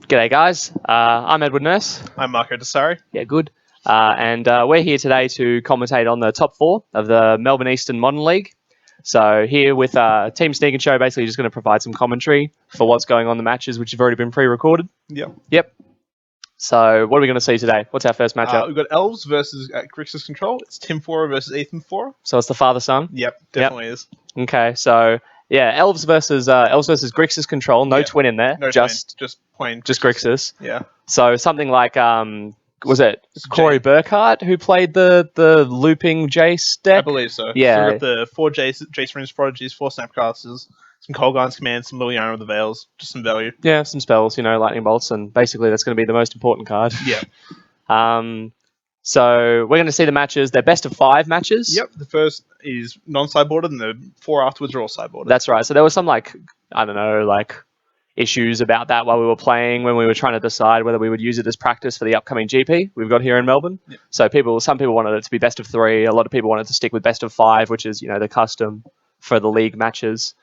G'day guys, I'm Edward Nurse. I'm Marco Desari. Yeah, good. And we're here today to commentate on the top four of the Melbourne Eastern Modern League. So here with Team Sneak and Show, basically just going to provide some commentary for what's going on in the matches, which have already been pre-recorded. Yep. So what are we going to see today? What's our first matchup? We've got Elves versus Grixis Control. It's Tim Fora versus Ethan Fora. So it's the father-son? Yep, definitely is. Okay, so yeah, Elves versus Grixis Control. No twin in there. No just plain. Just Grixis. Yeah. So something like was it Corey Burkhart who played the looping Jace deck? I believe so. Yeah. So we've got the 4 Jace Rings Prodigies, 4 Snapcasters, some Colgun's Commands, some Liliana of the Veils, just some value. Yeah, some spells, lightning bolts, and basically that's going to be the most important card. Yeah. So we're going to see the matches. They're best of 5 matches. Yep. The first is non-sideboarded, and the 4 afterwards are all sideboarded. That's right. So there was some issues about that while we were playing when we were trying to decide whether we would use it as practice for the upcoming GP we've got here in Melbourne. Yep. So some people wanted it to be best of 3. A lot of people wanted to stick with best of 5, which is the custom for the league matches,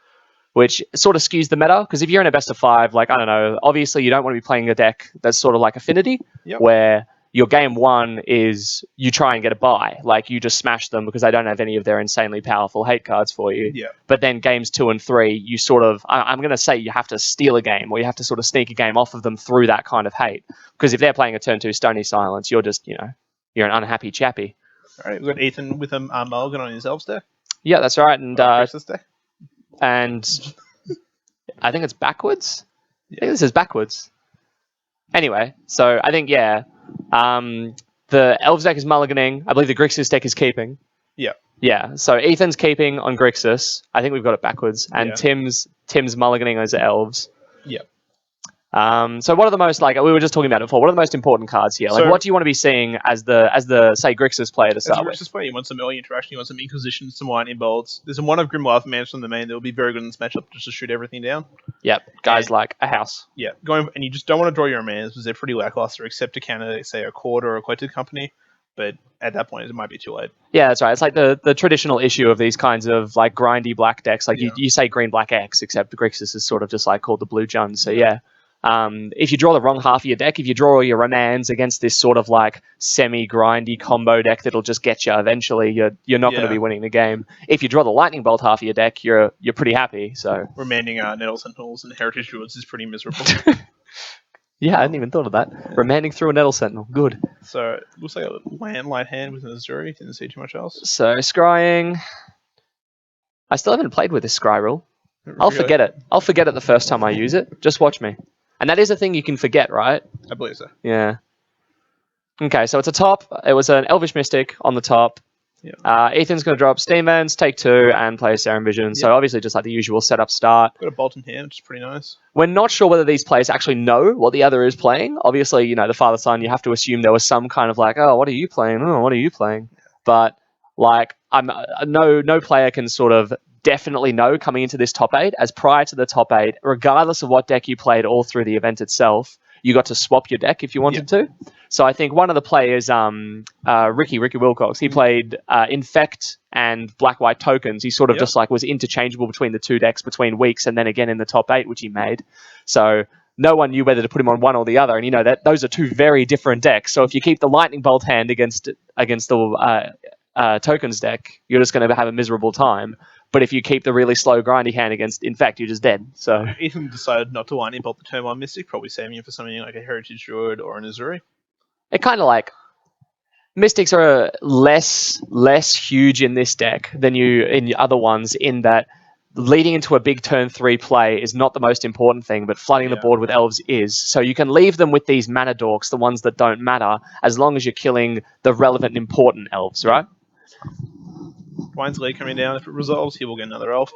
which sort of skews the meta. Because if you're in a best of 5, obviously you don't want to be playing a deck that's sort of like Affinity, where your game 1 is you try and get a bye. Like, you just smash them because they don't have any of their insanely powerful hate cards for you. Yeah. But then games 2 and 3, you sort of, I'm going to say you have to steal a game, or you have to sort of sneak a game off of them through that kind of hate. Because if they're playing a turn 2 Stony Silence, you're just, you're an unhappy chappy. All right, we've got Ethan with a Mulligan on his Elves deck. Yeah, that's right. And deck. And I think it's backwards. I think this is backwards. Anyway, so I think, the Elves deck is mulliganing. I believe the Grixis deck is keeping. Yeah. Yeah, so Ethan's keeping on Grixis. I think we've got it backwards. And Tim's mulliganing as Elves. Yeah. So what are the most, we were just talking about it before, what are the most important cards here? What do you want to be seeing as the say, Grixis player to start with? As a Grixis player, you want some early interaction, you want some Inquisition, some lightning bolts. There's one of Grimwilder Mansion on the main that will be very good in this matchup just to shoot everything down. Yep, guys like a house. Yeah, and you just don't want to draw your commands because they're pretty lackluster, except to counter, say, a Cord or a Quoted Company. But at that point, it might be too late. Yeah, that's right. It's like the traditional issue of these kinds of grindy black decks. You say green black X, except Grixis is sort of just called the blue Jun. So if you draw the wrong half of your deck, if you draw all your remands against this sort of semi-grindy combo deck that'll just get you eventually, you're not going to be winning the game. If you draw the lightning bolt half of your deck, you're pretty happy. So remanding Nettle Sentinels and Heritage Druids is pretty miserable. Yeah, I hadn't even thought of that. Remanding through a Nettle Sentinel, good. So it looks like a light hand with an Azuri. Didn't see too much else. So scrying. I still haven't played with this scry rule. I'll forget it. I'll forget it the first time I use it. Just watch me. And that is a thing you can forget, right? I believe so. Yeah. Okay, so it's a top. It was an Elvish Mystic on the top. Yeah. Ethan's going to drop Steam Vans, take 2, and play a Serum Vision. So obviously just the usual setup start. Got a Bolt in hand, which is pretty nice. We're not sure whether these players actually know what the other is playing. Obviously, the father-son, you have to assume there was some kind of oh, what are you playing? Oh, what are you playing? But, no player can sort of definitely know coming into this top 8, as prior to the top 8, regardless of what deck you played all through the event itself, you got to swap your deck if you wanted to. So I think one of the players, Ricky Wilcox, he played Infect and Black-White tokens. He sort of just was interchangeable between the 2 decks between weeks, and then again in the top 8, which he made. So no one knew whether to put him on one or the other, and that those are 2 very different decks. So if you keep the Lightning Bolt hand against the tokens deck, you're just going to have a miserable time. But if you keep the really slow grindy hand against Infect, you're just dead. So Ethan decided not to lightning bolt the turn 1 Mystic, probably saving him for something like a Heritage Druid or an Azuri. It kind of Mystics are less huge in this deck than in other ones, in that leading into a big turn 3 play is not the most important thing, but flooding the board with Elves is. So you can leave them with these mana dorks, the ones that don't matter, as long as you're killing the relevant and important Elves, right? Wine's Lee coming down. If it resolves, he will get another Elf.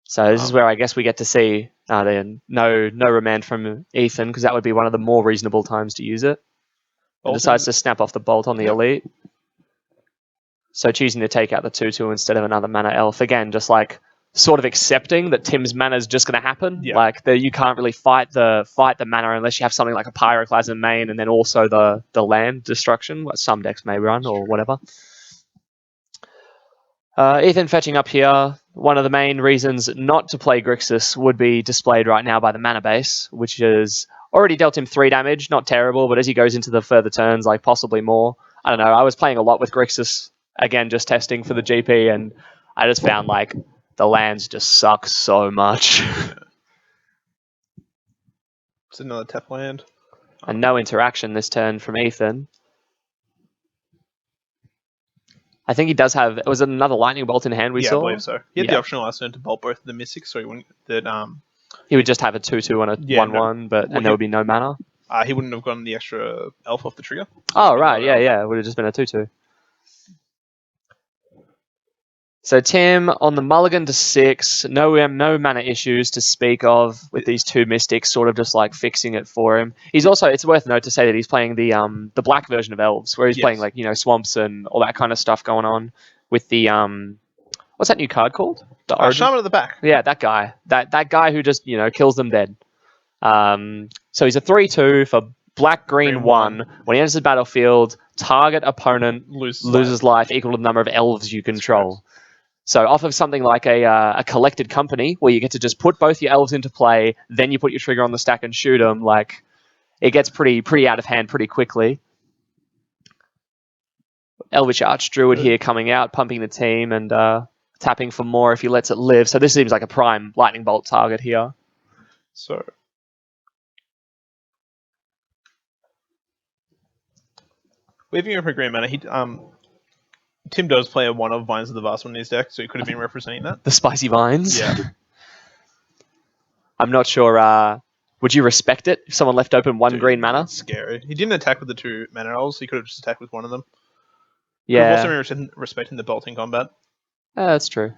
So this is where I guess we get to see no remand from Ethan, because that would be one of the more reasonable times to use it. He decides to snap off the bolt on the Elite. So choosing to take out the 2/2 instead of another mana Elf. Again, just sort of accepting that Tim's mana is just going to happen. Yeah. You can't really fight the mana unless you have something like a Pyroclasm main and then also the land destruction, what some decks may run or whatever. Ethan fetching up here. One of the main reasons not to play Grixis would be displayed right now by the mana base, which is Already dealt him 3 damage, not terrible, but as he goes into the further turns, like possibly more. I don't know. I was playing a lot with Grixis, again, just testing for the GP, and I just found like the lands just suck so much. It's another tap land. And no interaction this turn from Ethan. I think he does have. Was it another lightning bolt in hand we saw? I believe so. He had the option last turn to bolt both of the mystics, so he wouldn't. He would just have a 2/2 and a 1/1, and there would be no mana. He wouldn't have gotten the extra elf off the trigger. Oh right, yeah, it would have just been a 2/2. So Tim on the mulligan to 6, no mana issues to speak of with these 2 mystics, sort of just like fixing it for him. He's also, it's worth note to say that he's playing the black version of elves, where he's playing like swamps and all that kind of stuff going on with the what's that new card called? The Shaman of the Back. Yeah, that guy, that guy who just kills them dead. So he's a 3/2 for black green 1. When he enters the battlefield, target opponent loses life equal to the number of elves you control. So off of something like a collected company, where you get to just put both your elves into play, then you put your trigger on the stack and shoot them, like, it gets pretty out of hand pretty quickly. Elvish Archdruid here coming out, pumping the team and tapping for more if he lets it live. So this seems like a prime lightning bolt target here. So leaving over green mana, Tim does play one of Vines of the Vast one in his deck, so he could have been representing that. The spicy vines? Yeah. I'm not sure. Would you respect it if someone left open one green mana? That's scary. He didn't attack with the 2 mana elves, he could have just attacked with one of them. Yeah. Could have also been respecting the bolting combat. That's true.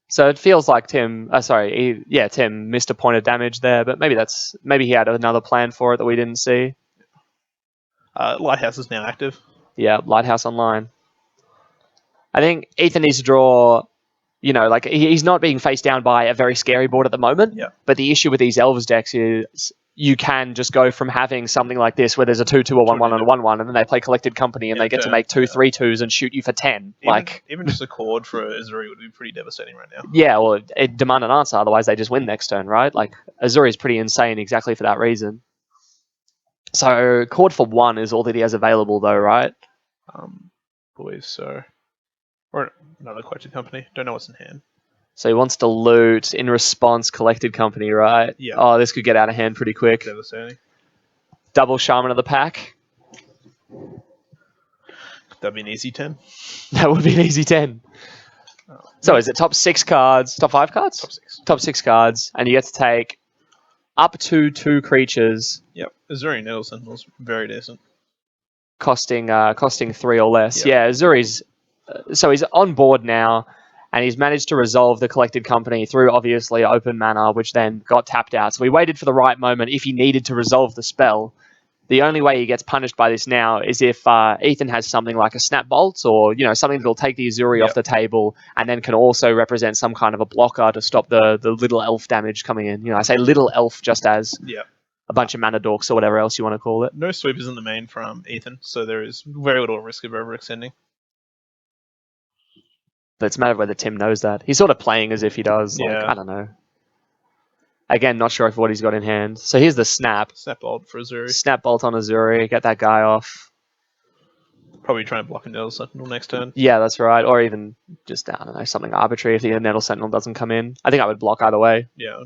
So it feels like Tim missed a point of damage there, but maybe he had another plan for it that we didn't see. Lighthouse is now active. Yeah, Lighthouse online. I think Ethan needs to draw, he's not being faced down by a very scary board at the moment. Yeah. But the issue with these Elves decks is you can just go from having something like this where there's a 2/2, a 1/1, and a 1/1, and then they play Collected Company and they get to make 2 3/2s and shoot you for 10. Even just a chord for Azuri would be pretty devastating right now. Yeah, well, it demand an answer, otherwise they just win next turn, right? Like, Azuri is pretty insane exactly for that reason. So, chord for 1 is all that he has available, though, right? Believe so. Or another Collected Company. Don't know what's in hand. So he wants to loot in response Collected Company, right? Yeah. Oh, this could get out of hand pretty quick. Devastating. Double Shaman of the Pack. That'd be an easy 10. That would be an easy 10. So is it top 6 cards? Top 5 cards? Top 6. Top 6 cards. And you get to take up to 2 creatures. Yep. Azuri Nettle Sentinel's very decent. Costing 3 or less. Yeah, Azuri's... So he's on board now, and he's managed to resolve the Collected Company through, obviously, open mana, which then got tapped out. So he waited for the right moment if he needed to resolve the spell. The only way he gets punished by this now is if Ethan has something like a Snap Bolt or something that'll take the Azuri off the table and then can also represent some kind of a blocker to stop the little elf damage coming in. I say little elf just as a bunch of mana dorks or whatever else you want to call it. No sweepers in the main from Ethan, so there is very little risk of overextending. But it's a matter of whether Tim knows that. He's sort of playing as if he does. Yeah. I don't know. Again, not sure if what he's got in hand. So here's the Snap. Snap Bolt for Azuri. Snap Bolt on Azuri. Get that guy off. Probably try and block a Nettle Sentinel next turn. Yeah, that's right. Or even just, I don't know, something arbitrary if the Nettle Sentinel doesn't come in. I think I would block either way. Yeah.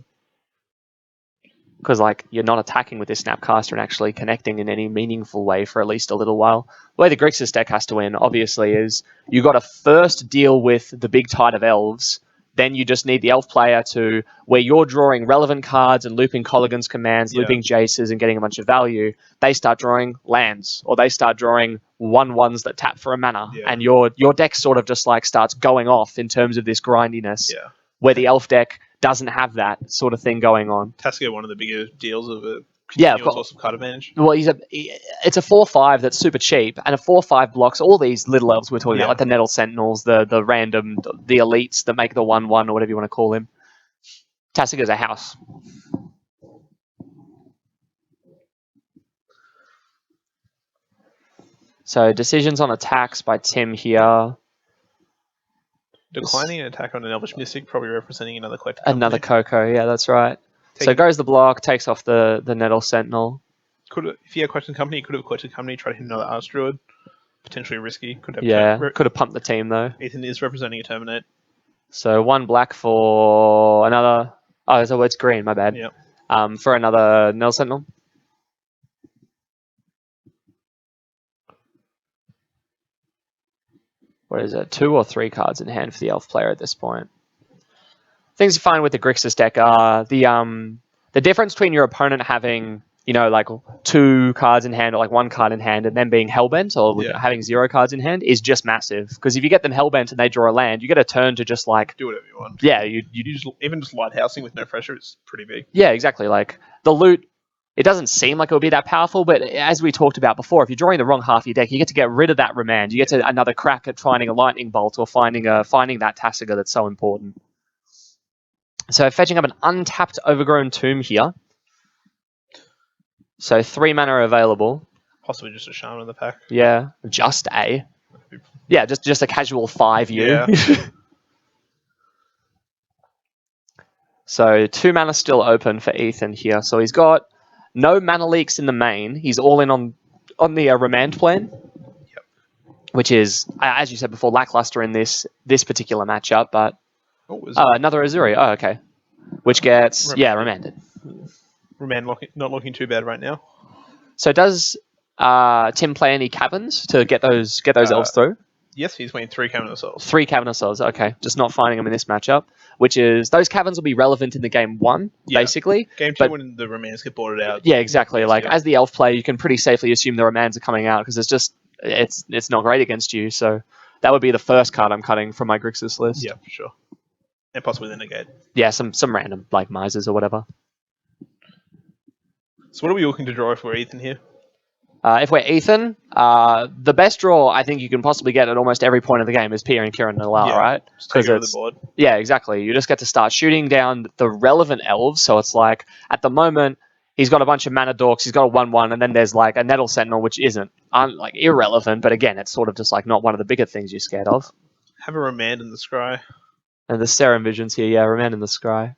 Because, you're not attacking with this Snapcaster and actually connecting in any meaningful way for at least a little while. The way the Grixis deck has to win, obviously, is you got to first deal with the big tide of elves. Then you just need the elf player to, where you're drawing relevant cards and looping Colligan's commands, looping Jace's and getting a bunch of value, they start drawing lands, or they start drawing 1/1s that tap for a mana. Yeah. And your deck sort of just starts going off in terms of this grindiness. Yeah. Where the elf deck doesn't have that sort of thing going on. Tasco, one of the bigger deals of a source of card advantage. Well, it's a 4/5 that's super cheap, and a 4/5 blocks all these little elves we're talking about, like the Nettle Sentinels, the random, the elites that make the 1/1 or whatever you want to call him. Tasso's a house. So decisions on attacks by Tim here. Declining an attack on an Elvish Mystic, probably representing another Collected Company. Another Coco, yeah, that's right. So goes the block, takes off the Nettle Sentinel. If he had Question Company, he could have Question Company, tried to hit another Archdruid. Potentially risky. Could have pumped the team though. Ethan is representing a Terminate. So 1 black for another. Oh, so it's green. My bad. Yeah. For another Nettle Sentinel. What is it? 2 or 3 cards in hand for the elf player at this point. Things you find with the Grixis deck are the difference between your opponent having, like 2 cards in hand or like 1 card in hand and then being hellbent or having 0 cards in hand is just massive. Because if you get them hellbent and they draw a land, you get a turn to just like do whatever you want. Yeah, even just lighthousing with no pressure is pretty big. Yeah, exactly. Like the loot, it doesn't seem like it would be that powerful, but as we talked about before, if you're drawing the wrong half of your deck, you get to get rid of that remand. You get to another crack at finding a lightning bolt or finding that Tasiga that's so important. So fetching up an untapped Overgrown Tomb here. So 3 mana are available. Possibly just a Shaman in the pack. Yeah, just a. Yeah, just a casual 5U. Yeah. So 2 mana still open for Ethan here. So he's got no mana leaks in the main. He's all in on the remand plan. Yep. Which is, as you said before, lackluster in this particular matchup, but another Azuri. Oh, okay. Which gets remanded. Remand not looking too bad right now. So does Tim play any caverns to get those elves through? Yes, he's playing 3 Cavernous Souls. 3 Cavernous Souls, okay. Just not finding them in this matchup, which is those caverns will be relevant in the game 1, basically. Game 2 when the remands get boarded out. Yeah, exactly. As the elf player, you can pretty safely assume the remands are coming out because it's not great against you. So that would be the first card I'm cutting from my Grixis list. Yeah, for sure. And possibly the negate. Yeah, some random like misers or whatever. So what are we looking to draw if we're Ethan here? If we're Ethan, the best draw I think you can possibly get at almost every point of the game is Pierre and Kieran Nalal, right? Just take over the board. Yeah, exactly. You just get to start shooting down the relevant elves. So it's like, at the moment, he's got a bunch of mana dorks, he's got a 1/1, and then there's like a Nettle Sentinel, which isn't irrelevant, but again, it's sort of just like not one of the bigger things you're scared of. Have a Remand in the Scry. And the Serum Visions here, Remand in the Scry.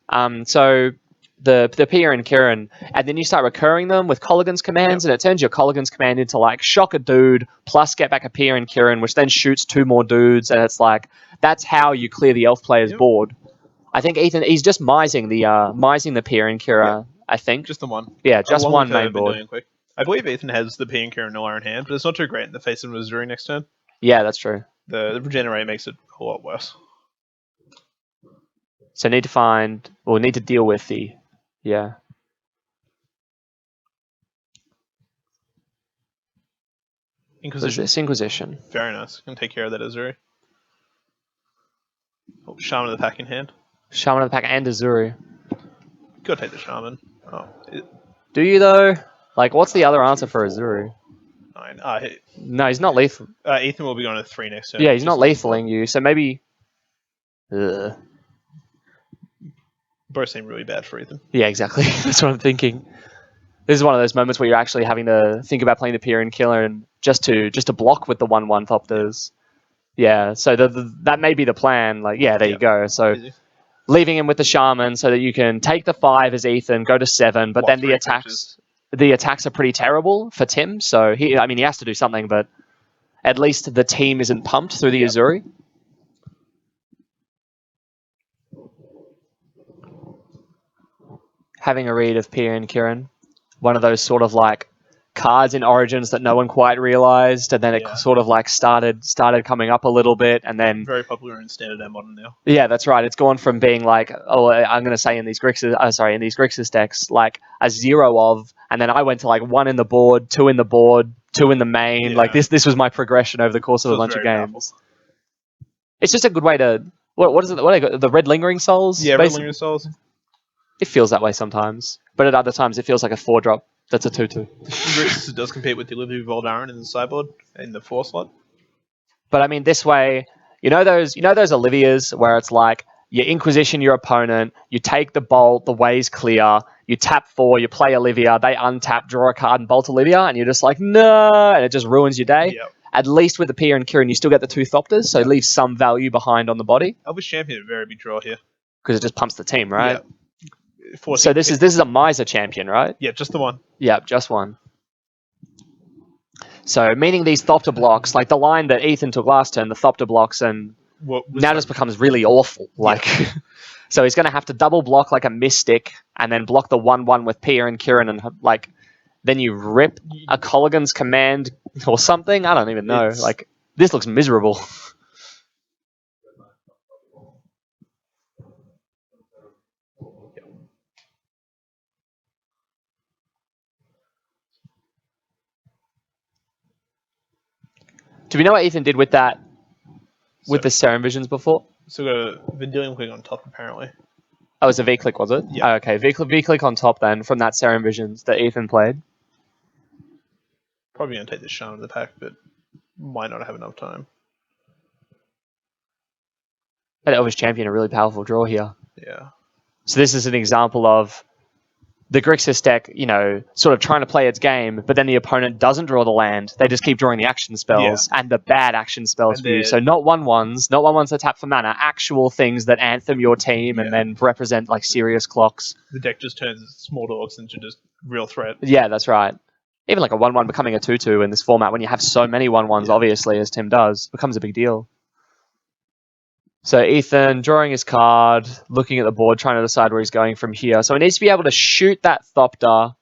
So the Pierre and Kieran, and then you start recurring them with Colligan's commands, and it turns your Colligan's command into like shock a dude plus get back a Pierre and Kieran, which then shoots 2 more dudes, and it's like that's how you clear the elf player's board. I think Ethan, he's just mising the Pierre and Kieran. I think just the one. Yeah, just one main board. I believe Ethan has the Pierre and Kieran Nala in hand, but it's not too great in the face of Missouri next turn. Yeah, that's true. The regenerate makes it a lot worse. So need to deal with the. Yeah. Inquisition. This Inquisition. Very nice. Can take care of that Azuri. Oh, Shaman of the pack in hand. Shaman of the pack and Azuri. Gotta take the Shaman. Do you though? Like, what's the other answer for Azuri? 9. No, he's not lethal. Ethan will be on a 3 next turn. Yeah, he's not lethaling you, so maybe. Both seem really bad for Ethan. Yeah, exactly. That's what I'm thinking. This is one of those moments where you're actually having to think about playing the Pierre and Killer and just to block with the 1/1 Thopters. Yeah, so that may be the plan. Like, there you go. So leaving him with the Shaman so that you can take the 5 as Ethan, go to 7, but then the attacks are pretty terrible for Tim. So he has to do something, but at least the team isn't pumped through the Azuri. Having a read of Pierre and Kieran, one of those sort of like cards in Origins that no one quite realized, and then it sort of like started coming up a little bit, and then very popular in Standard and Modern now. Yeah, that's right. It's gone from being like, I'm going to say in these Grixis decks, like a 0 of, and then I went to like 1 in the board, 2 in the board, 2 in the main. Like this was my progression over the course of a bunch of games. Powerful. It's just a good way to what is it? What are the Red Lingering Souls? Yeah, Red Lingering Souls. It feels that way sometimes, but at other times it feels like a 4-drop. That's a 2/2. Grixis does compete with the Olivia Voldaren in the sideboard in the 4 slot. But I mean, this way, those Olivias where it's like you Inquisition your opponent, you take the bolt, the way's clear, you tap 4, you play Olivia, they untap, draw a card, and bolt Olivia, and you're just like no, and it just ruins your day. Yep. At least with the Pierre and Kieran, you still get the 2 Thopters, so it leaves some value behind on the body. Elvish Champion, a very big draw here Because it just pumps the team, right? Yeah. So this is a Miser champion, right? Yeah, just the one. Yep, just one. So meaning these Thopter blocks, like the line that Ethan took last turn, the Thopter blocks, and now just becomes really awful. Like, so he's going to have to double block like a Mystic, and then block the 1/1 with Pia and Kieran, and like then you rip a Colligan's command or something. I don't even know. Like, this looks miserable. Do we know what Ethan did with that? With the Serum Visions before? So we got a Vendilion Quick on top, apparently. Oh, it was a V-Click, was it? Yeah. Oh, okay, V-Click on top then, from that Serum Visions that Ethan played. Probably going to take the Shaman in the pack, but might not have enough time. That Elvish Champion, a really powerful draw here. Yeah. So this is an example of the Grixis deck, you know, sort of trying to play its game, but then the opponent doesn't draw the land. They just keep drawing the action spells and the bad action spells for you. So not 1/1s, not 1/1s that tap for mana, actual things that anthem your team and then represent like serious clocks. The deck just turns small dogs into just real threat. Yeah, that's right. Even like a 1/1 becoming a 2/2 in this format, when you have so many 1/1s, obviously, as Tim does, becomes a big deal. So Ethan drawing his card, looking at the board, trying to decide where he's going from here. So he needs to be able to shoot that Thopter.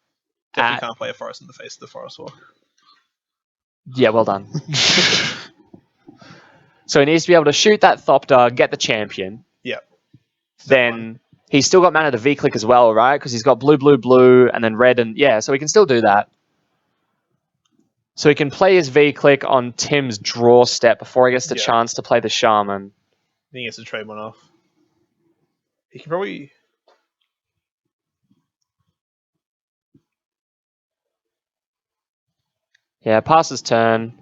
Definitely can't play a Forest in the face of the Forest Walk. Yeah, well done. So he needs to be able to shoot that Thopter, get the champion. Yeah. Then he's still got mana to V-Click as well, right? Because he's got blue, blue, blue, and then red, and yeah, so he can still do that. So he can play his V-Click on Tim's draw step before he gets the chance to play the Shaman. Then he gets to trade one off. He can probably... Yeah, pass his turn.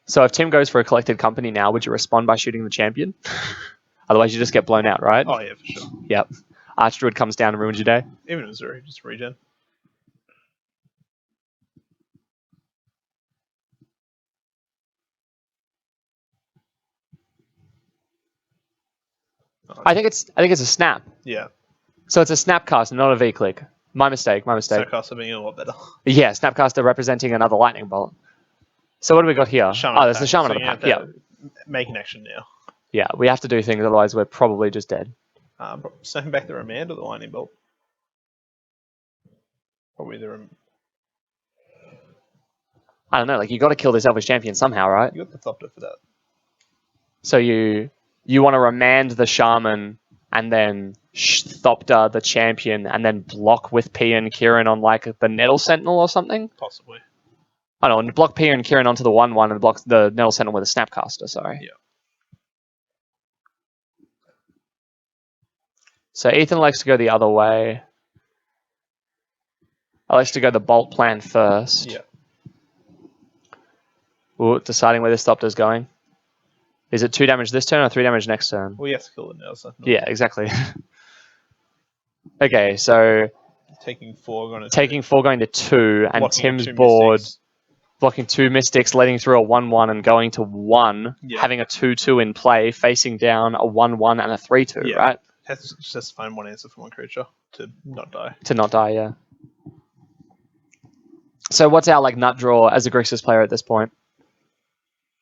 So if Tim goes for a collected company now, would you respond by shooting the champion? Otherwise, you just get blown out, right? Oh, yeah, for sure. Yep. Archdruid comes down and ruins your day. Even in Missouri, just regen. I think it's a snap. Yeah. So it's a snapcaster, not a V-Click. My mistake. Snapcaster being a lot better. Yeah, snapcaster representing another lightning bolt. So what do we got here? Shaman there's the Shaman of the pack. Yeah. Make an action now. Yeah, we have to do things, otherwise we're probably just dead. Snapping back the Remand or the lightning bolt? Probably the I don't know, like you got to kill this Elvish Champion somehow, right? You got the Thopter for that. So you want to remand the Shaman and then Thopter the Champion and then block with Pia and Kieran on like the Nettle Sentinel or something? Possibly. I don't know, block Pia and Kieran onto the 1/1 and block the Nettle Sentinel with a Snapcaster, sorry. Yeah. So Ethan likes to go the other way. I like to go the Bolt plan first. Yeah. Ooh, deciding where this Thopter's going. Is it 2 damage this turn or 3 damage next turn? Well, you have to kill the Nettle Sentinel. Yeah, exactly. Okay, so taking 4 going to 2, and Tim's board blocking 2 Mystics, letting through a 1/1 and going to 1, having a 2/2 in play, facing down a 1/1 and a 3/2, right? Just has to find one answer for one creature to not die. To not die, yeah. So what's our like nut draw as a Grixis player at this point?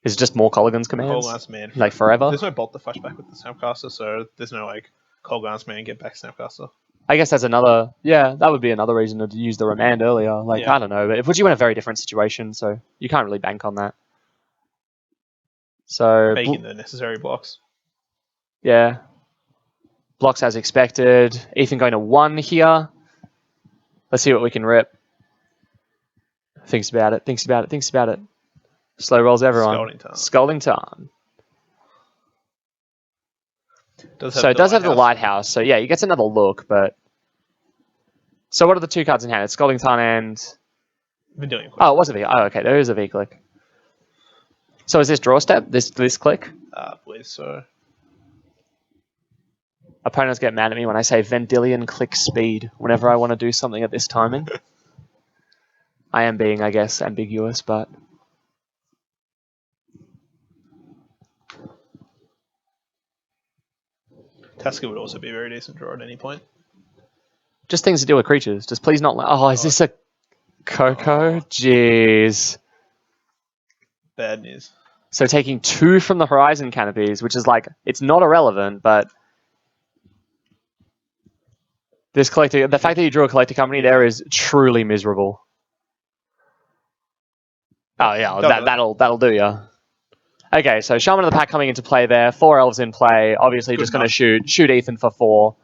Is it just more Colligan's commands? Colgan's Man. Like forever? There's no Bolt to flashback with the Snapcaster, so there's no like Colgan's Man get back Snapcaster. I guess that's another, that would be another reason to use the Remand earlier. Like, I don't know, but it puts you in a very different situation, so you can't really bank on that. So making the necessary blocks. Yeah. Blocks as expected. Ethan going to 1 here. Let's see what we can rip. Thinks about it. Slow rolls everyone. Scalding Tarn. So it does have the Lighthouse. So yeah, he gets another look, but... So what are the 2 cards in hand? It's Scalding Tarn and... Vendilion Quick. Oh, it was a V. Oh, okay. There is a V-Click. So is this draw step? This click? I believe so. Opponents get mad at me when I say Vendilion click speed whenever I want to do something at this timing. I am being, I guess, ambiguous, but... Casca would also be a very decent draw at any point. Just things to deal with creatures. Just please not... Oh, is this a Coco? Oh. Jeez. Bad news. So taking 2 from the Horizon Canopies, which is like... It's not irrelevant, but... This collector... The fact that you drew a collector company there is truly miserable. Oh, yeah. That'll do ya. Okay, so Shaman of the Pack coming into play there. 4 elves in play. Obviously, just going to shoot Ethan for 4.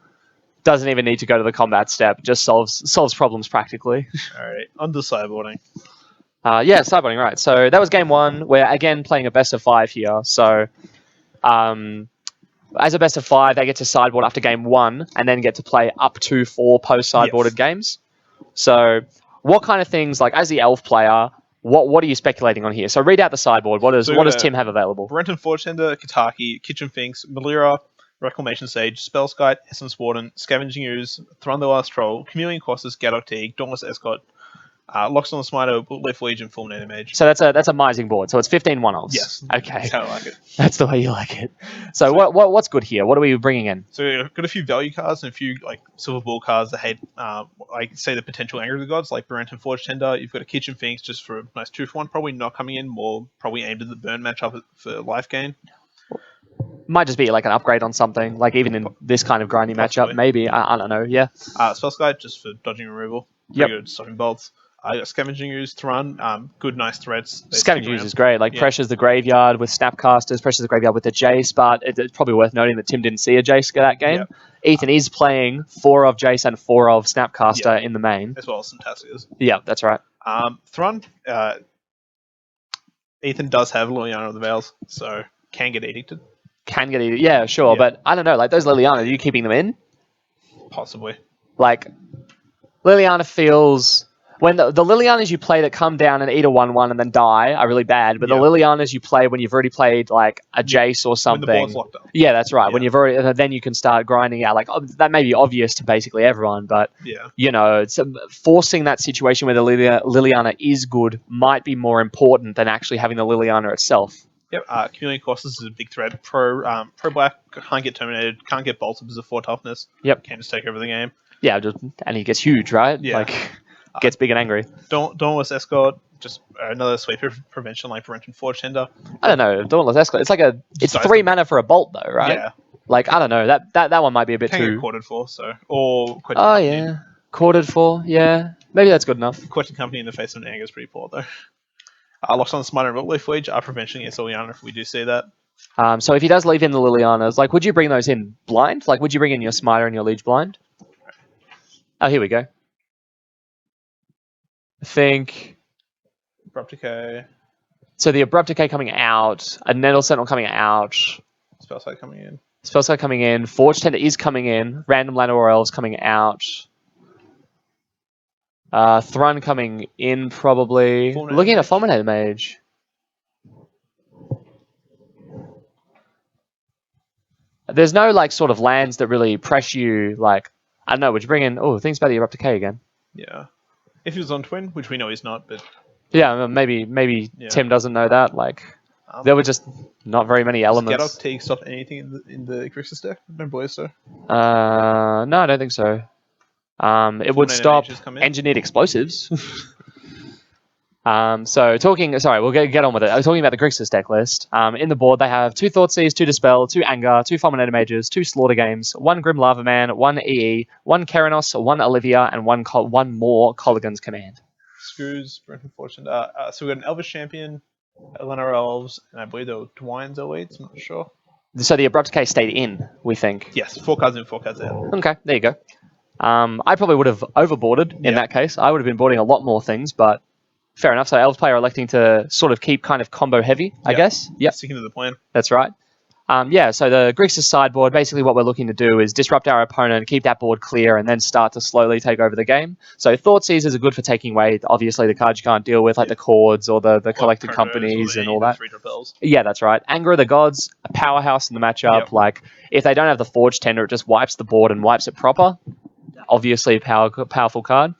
Doesn't even need to go to the combat step. Just solves problems practically. All right, on to sideboarding. Yeah, sideboarding, right. So that was game 1. We're, again, playing a best of 5 here. So as a best of 5, they get to sideboard after game 1 and then get to play up to 4 post-sideboarded games. So what kind of things, like as the elf player... What are you speculating on here? So read out the sideboard. What does Tim have available? Brenton Forgetender, Kitaki, Kitchen Finks, Melira, Reclamation Sage, Spellskite, Essence Warden, Scavenging Ooze, Thrum the Last Troll, Chameleon Colossus, Gaddock Teague, Dauntless Escort, Locks on the Smiter, Leaf Legion, Fulminator Mage. So that's a Mizing board. So it's 15 one-offs. Yes. Okay. That's how I like it. That's the way you like it. So what's good here? What are we bringing in? So we've got a few value cards and a few like silver ball cards that hate, like say the potential anger of the gods, like Brenton Forge Tender. You've got a Kitchen Finks just for a nice 2-for-1, probably not coming in, more probably aimed at the burn matchup for life gain. Might just be like an upgrade on something, like even in this kind of grindy matchup, maybe. I don't know, yeah. Spellskite just for dodging removal. Pretty good stopping bolts. Scavenging Ooze, Thrun, good, nice threats. Scavenging Ooze is great. Like, pressures the graveyard with Snapcasters, pressures the graveyard with the Jace, but it's probably worth noting that Tim didn't see a Jace that game. Yep. Ethan is playing 4 of Jace and 4 of Snapcaster in the main. As well as some Tassiers. Yeah, that's right. Thrun, Ethan does have Liliana of the Veils, so can get edicted. Can get edicted, yeah, sure, but I don't know, like those Liliana, are you keeping them in? Possibly. Like, Liliana feels... When the Lilianas you play that come down and eat a 1/1 and then die are really bad, but the Lilianas you play when you've already played like a Jace or something. When the board's locked up. Yeah, that's right. When you've already, then you can start grinding out. Like that may be obvious to basically everyone, but you know, it's, forcing that situation where the Liliana is good might be more important than actually having the Liliana itself. Yep, Chameleon Colossus is a big threat. Pro Black can't get terminated, can't get bolted because of 4 toughness. Yep. Can just take over the game. Yeah, and he gets huge, right? Yeah. Like, gets big and angry. Dauntless Escort, just another sweep prevention like Brenton Forge Tender. I don't know, Dauntless Escort. It's like it's 3 mana for a bolt though, right? Yeah. Like, I don't know, that one might be a bit too... Get corded for, so... Or... Oh, yeah. Corded for, yeah. Maybe that's good enough. Quetting Company in the face of an anger is pretty poor, though. Locks on the Smiter and Leaf Wedge are prevention against Liliana if we do see that. So if he does leave in the Lilianas, like, would you bring those in blind? Like, would you bring in your Smiter and your Liege blind? Oh, here we go. I think... Abrupt Decay. So the Abrupt Decay coming out, a Nettle Sentinel coming out. Spellsight coming in. Spellsight coming in. Forge Tender is coming in. Random Llanowar Elves coming out. Thrun coming in, probably. Looking at a Fulminator Mage. There's no, like, sort of lands that really press you, like... I don't know, would you bring in... Oh, things about the Abrupt Decay again. Yeah. If he was on Twin, which we know he's not, but... Yeah, maybe Tim doesn't know that. Like, there were just not very many elements. Does Gaddock Teague stop anything in the Grixis deck? No believe so. No, I don't think so. It would stop engineered explosives. So talking... Sorry, we'll get on with it. I was talking about the Grixis deck list. In the board, they have 2 Thoughtseize, 2 Dispel, 2 Anger, 2 Fulminator Mages, 2 Slaughter Games, 1 Grim Lava Man, 1 EE, 1 Keranos, 1 Olivia, and 1 more Colligan's Command. Screws, Brenton Fortune. So we got an Elvish Champion, Llanowar Elves, and I believe there were Dwyne's elites, I'm not sure. So the Abrupt Decay stayed in, we think. Yes, 4 cards in, 4 cards out. Okay, there you go. I probably would have overboarded in that case. I would have been boarding a lot more things, but fair enough. So Elves player electing to sort of keep kind of combo heavy, I guess. Yep. Sticking to the plan. That's right. So the Grixis sideboard, basically what we're looking to do is disrupt our opponent, keep that board clear, and then start to slowly take over the game. So Thoughtseizers are good for taking away, obviously, the cards you can't deal with, like the Chords or the collected companies and all that. Yeah, that's right. Anger of the Gods, a powerhouse in the matchup. Yep. Like, if they don't have the Forge Tender, it just wipes the board and wipes it proper. Obviously, a powerful card.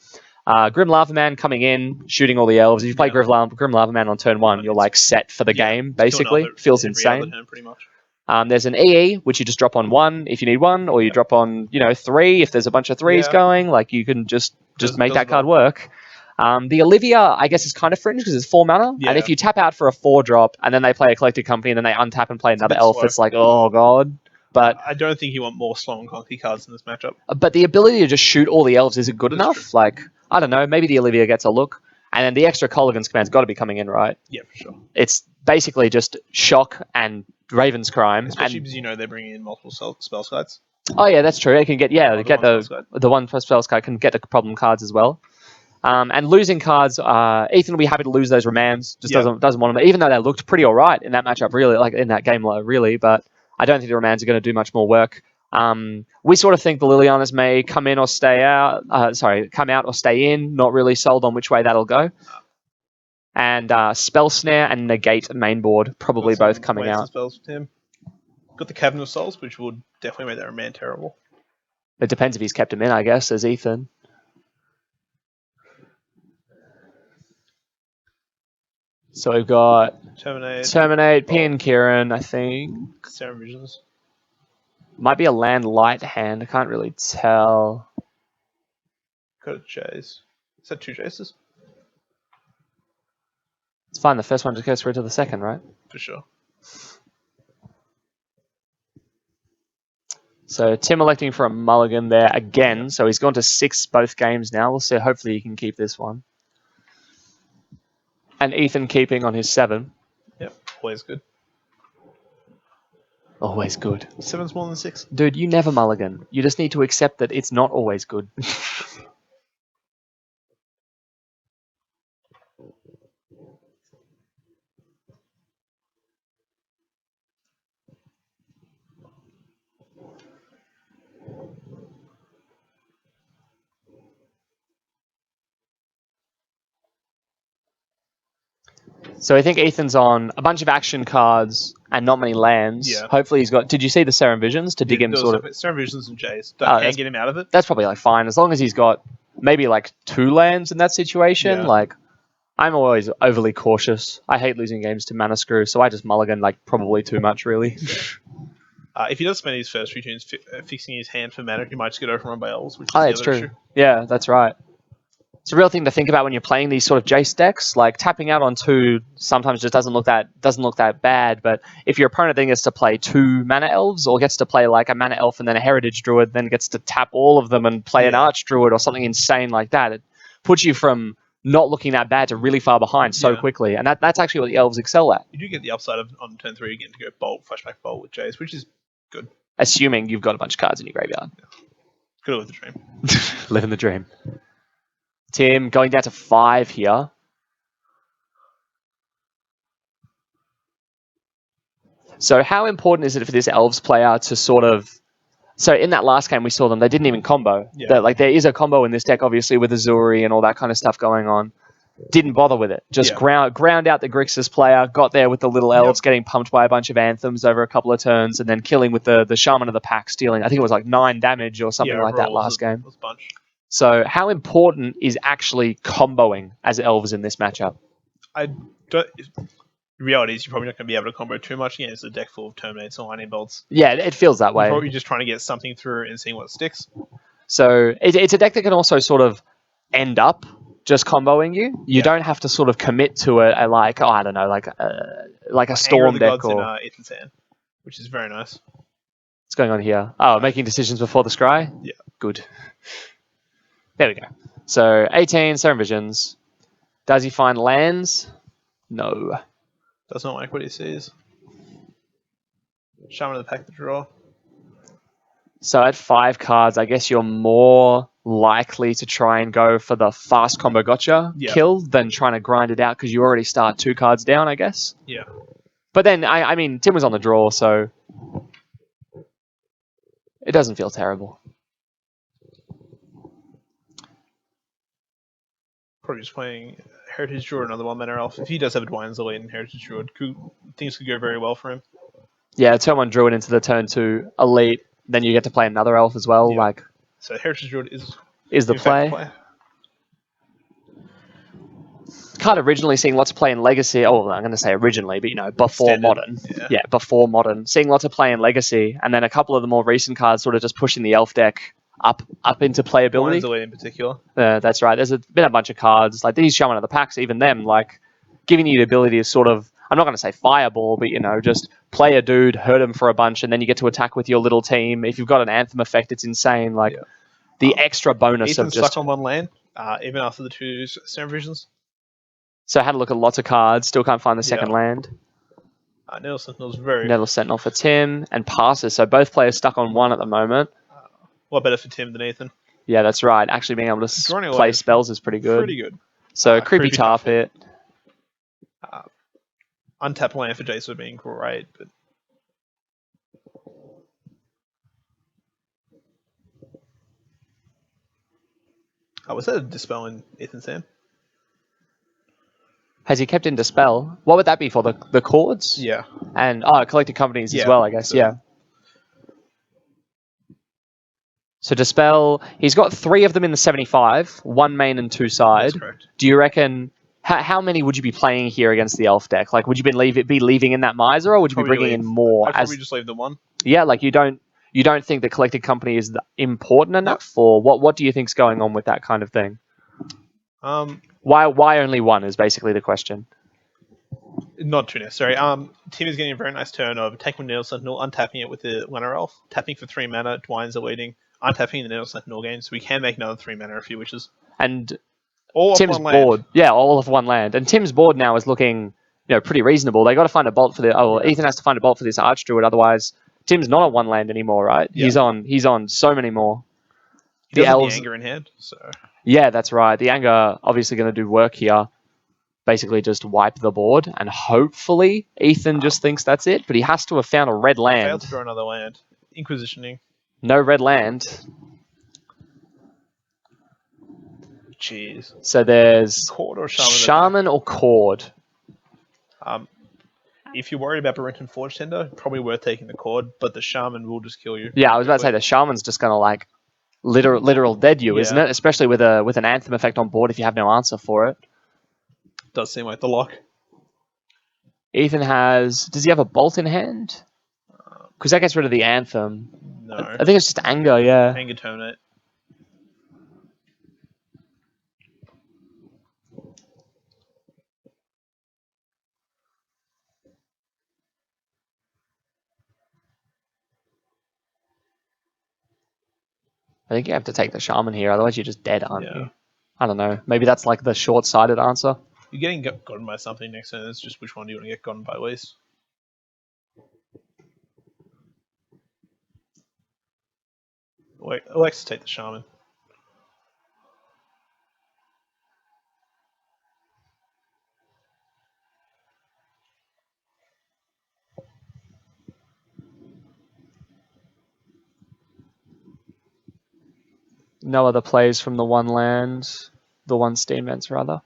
Grim Lava Man coming in, shooting all the elves. If you play Grim Lava Man on turn 1, you're like set for the game, basically. Feels insane. Pretty much. There's an EE, which you just drop on 1 if you need 1, or you drop on 3 if there's a bunch of 3s going. Like you can just make that card work. The Olivia, I guess, is kind of fringe because it's 4 mana, and if you tap out for a 4-drop and then they play a Collected Company and then they untap and play another elf, it's like, oh god. But I don't think you want more slow and clunky cards in this matchup. But the ability to just shoot all the elves isn't good enough. True. Like, I don't know, maybe the Olivia gets a look, and then the extra Colligan's Command's got to be coming in, right? Yeah, for sure. It's basically just Shock and Raven's Crime. Especially because they're bringing in multiple spell cards. Oh yeah, that's true. They can get the one first spell card can get the problem cards as well. And losing cards, Ethan will be happy to lose those Remands. Just doesn't want them, even though they looked pretty alright in that matchup, really, like in that game, really. But I don't think the Remands are going to do much more work. We sort of think the Lilianas may come in or stay out. Come out or stay in. Not really sold on which way that'll go. And Spell Snare and Negate main board probably both coming out. Spells with him. Got the Cavern of Souls, which would definitely make that Remand terrible. It depends if he's kept him in, I guess, as Ethan. So we've got Terminate, Pin Kieran, I think. Serum Visions. Might be a land light hand. I can't really tell. Got a Chase. Is that 2 Chases? It's fine. The first one just goes through to the second, right? For sure. So Tim electing for a mulligan there again. So he's gone to 6 both games now. We'll see. Hopefully he can keep this one. And Ethan keeping on his 7. Yep, always good. Always good. 7's more than 6. Dude, you never mulligan. You just need to accept that it's not always good. So I think Ethan's on a bunch of action cards and not many lands. Yeah. Hopefully he's got... Did you see the Serum Visions to dig him sort of... Serum Visions and Jays. Can't get him out of it. That's probably like fine. As long as he's got maybe like 2 lands in that situation. Yeah. Like, I'm always overly cautious. I hate losing games to Mana Screw, so I just mulligan like probably too much, really. If he does spend his first few turns fixing his hand for mana, he might just get overrun by elves, which is it's true. issue. Yeah, that's right. It's a real thing to think about when you're playing these sort of Jace decks. Like tapping out on 2 sometimes just doesn't look that bad. But if your opponent then gets to play 2 mana elves, or gets to play like a mana elf and then a heritage druid, then gets to tap all of them and play an arch druid or something insane like that, it puts you from not looking that bad to really far behind so quickly. And that's actually what the elves excel at. You do get the upside of on turn 3 again to go bolt, flashback bolt with Jace, which is good. Assuming you've got a bunch of cards in your graveyard. Good live the dream. Living the dream. Tim going down to 5 here. So how important is it for this Elves player to sort of... So in that last game we saw them, they didn't even combo. Yeah. Like there is a combo in this deck, obviously, with Azuri and all that kind of stuff going on. Didn't bother with it. Just ground out the Grixis player, got there with the little Elves, getting pumped by a bunch of Anthems over a couple of turns, and then killing with the Shaman of the Pack, stealing, I think it was like 9 damage or something like that last game. Was a bunch. So how important is actually comboing as Elves in this matchup? The reality is you're probably not going to be able to combo too much. Again, it's a deck full of Terminates and Lightning Bolts. Yeah, it feels that way. You're probably just trying to get something through and seeing what sticks. So it's a deck that can also sort of end up just comboing you. You don't have to sort of commit to it like a Storm deck or in Ethan's hand, which is very nice. What's going on here? Oh, making decisions before the scry? Yeah. Good. There we go. So 18 Serum Visions. Does he find lands? No. Does not like what he sees. Shaman of the Pack to draw. So at 5 cards, I guess you're more likely to try and go for the fast combo gotcha kill than trying to grind it out because you already start 2 cards down, I guess. Yeah. But then, I mean, Tim was on the draw, so it doesn't feel terrible. Probably just playing Heritage Druid, another 1 mana elf. If he does have a Dwayne's Elite and Heritage Druid, things could go very well for him. Yeah, turn 1 Druid into the turn 2 Elite, then you get to play another elf as well. Yeah. So Heritage Druid is the play. card originally seeing lots of play in Legacy. Oh, I'm going to say originally, but before Standard, Modern. yeah. Before Modern. Seeing lots of play in Legacy, and then a couple of the more recent cards sort of just pushing the Elf deck up into playability. Blind in particular. That's right. There's been a bunch of cards like these showing at the packs, even them, like giving you the ability to sort of, I'm not going to say fireball, but just play a dude, hurt him for a bunch, and then you get to attack with your little team. If you've got an Anthem effect, it's insane. Like the extra bonus Ethan of just stuck on one land, even after the 2 Stone Visions. So I had a look at lots of cards. Still can't find the second land. Nettle Sentinel's very... Nettle Sentinel for Tim and Passes. So both players stuck on one at the moment. A lot better for Tim than Ethan. Yeah, that's right. Actually being able to play spells is pretty good. Pretty good. So Creepy Tar Pit. Untapped land for Jace would have been great, but... was that a Dispel in Ethan's hand? Has he kept in Dispel? What would that be for? The chords? Yeah. And collected companies as well, I guess. Yeah. So Dispel, he's got 3 of them in the 75, 1 main and 2 side. That's correct. Do you reckon... How many would you be playing here against the Elf deck? Like, would you be leaving in that Miser, or would you be bringing in more? I'd probably just leave the 1. Yeah, like you don't think the collected company is important enough, or what do you think's going on with that kind of thing? Why only 1 is basically the question. Not too necessary. Tim is getting a very nice turn of taking Nettle Sentinel, untapping it with the Winter Elf, tapping for 3 mana, Dwyne's leading, untapping the Nettle Sentinel game, so we can make another 3 mana if he wishes. And all Tim's board. Yeah, all of 1 land. And Tim's board now is looking, pretty reasonable. They got to find a bolt for Ethan has to find a bolt for this Archdruid, otherwise Tim's not on 1 land anymore, right? Yeah. He's on so many more. The elves, the anger in hand, so... Yeah, that's right. The anger obviously going to do work here. Basically just wipe the board, and hopefully Ethan just thinks that's it, but he has to have found a red land. Failed to draw another land. Inquisitioning. No red land. Jeez. So there's Cord or Shaman? Shaman or Cord. If you're worried about Barrington Forge Tender, probably worth taking the Cord, but the Shaman will just kill you. Yeah, I was about to say the Shaman's just going to like literal dead you, isn't it? Especially with an Anthem effect on board if you have no answer for it. Does seem like the lock. Ethan does he have a bolt in hand? Because that gets rid of the Anthem. No. I think it's just anger, yeah. Anger terminate. I think you have to take the Shaman here, otherwise you're just dead, aren't you? I don't know. Maybe that's like the short-sighted answer. You're getting gotten by something next turn. It's just which one do you want to get gotten by least. Wait, Alexa, take the Shaman. No other plays from the 1 land. The 1 steam vents, rather.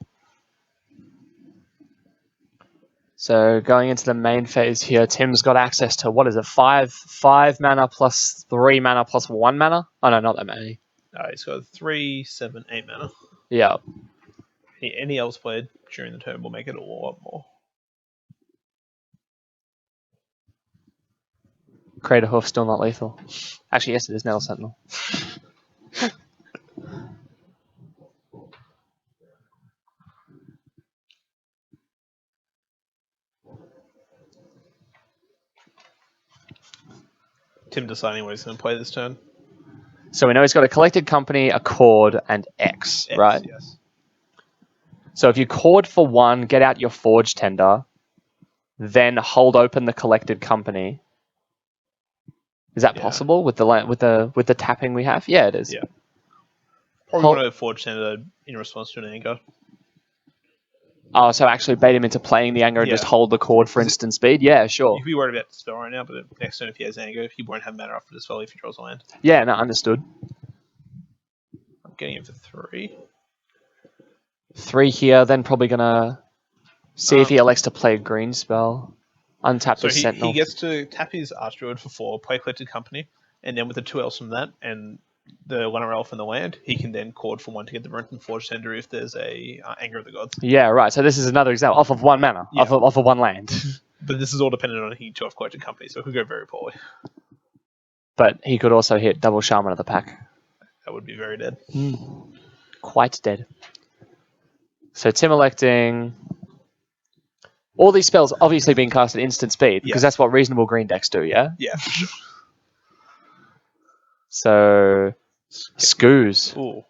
So going into the main phase here, Tim's got access to, what is it, 5 mana plus 3 mana plus 1 mana? Oh no, not that many. No, he's got 3, 7, 8 mana. Yeah. Any elves played during the turn will make it a lot more. Crater Hoof still not lethal. Actually, yes, it is Nettle Sentinel. Tim deciding what he's going to play this turn. So we know he's got a collected company, a Cord, and X, right? Yes. So if you Cord for 1, get out your Forge Tender, then hold open the collected company. Is that possible with the tapping we have? Yeah, it is. Yeah. Probably want to Forge Tender in response to an anger. Oh, so actually bait him into playing the anger and just hold the Cord for instant speed? Yeah, sure. You could be worried about Dispel right now, but next turn if he has anger, he won't have mana after Dispel if he draws a land. Yeah, no, understood. I'm getting him for 3. 3 here, then probably going to see if he elects to play a green spell. Untap the Sentinel. He gets to tap his Archdruid for 4, play Collected Company, and then with the 2 elves from that, and the 1 elf in the land, he can then chord for 1 to get the Renton Forge Tender if there's a Anger of the Gods. Yeah, right. So this is another example off of 1 mana, Yeah. off of 1 land. But this is all dependent on hitting 2 off Collected Company, so it could go very poorly. But he could also hit double Shaman of the Pack. That would be very dead. Quite dead. So Tim electing... All these spells obviously being cast at instant speed, because that's what reasonable green decks do, yeah? Yeah, for sure. So... Skoos. Ooh.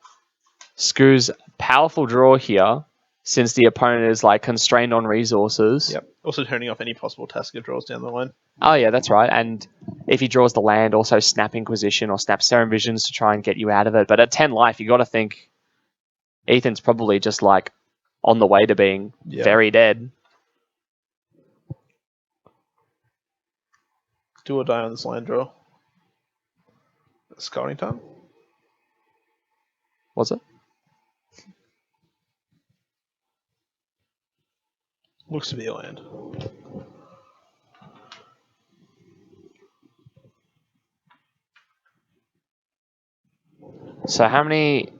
Skoos, powerful draw here, since the opponent is like constrained on resources. Yep. Also turning off any possible Tasker draws down the line. Oh yeah, that's right. And if he draws the land, also Snap Inquisition or Snap Serum Visions to try and get you out of it. But at 10 life, you got to think Ethan's probably just like on the way to being very dead. Do or die on this land draw. Scouting time. Was it? Looks to be a land. So how many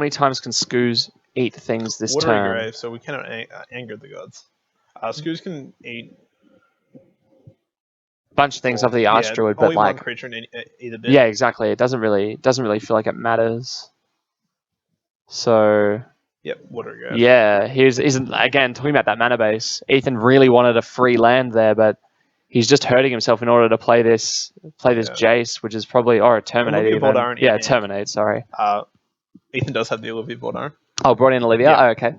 times can Skoos eat things this Watery turn? Grave, so we cannot anger the gods. Skoos can eat Bunch of things off the Archdruid, but only like one creature in either bin. yeah, exactly. It doesn't really feel like it matters. So Yep, Watery Grave. yeah, he's again talking about that mana base. Ethan really wanted a free land there, but he's just hurting himself in order to play this Jace, which is probably a Terminate Olivia even. Voldaren Yeah, Terminate. Sorry. Ethan does have the Olivia Voldaren. Oh, brought in Olivia. Yeah. Oh, okay.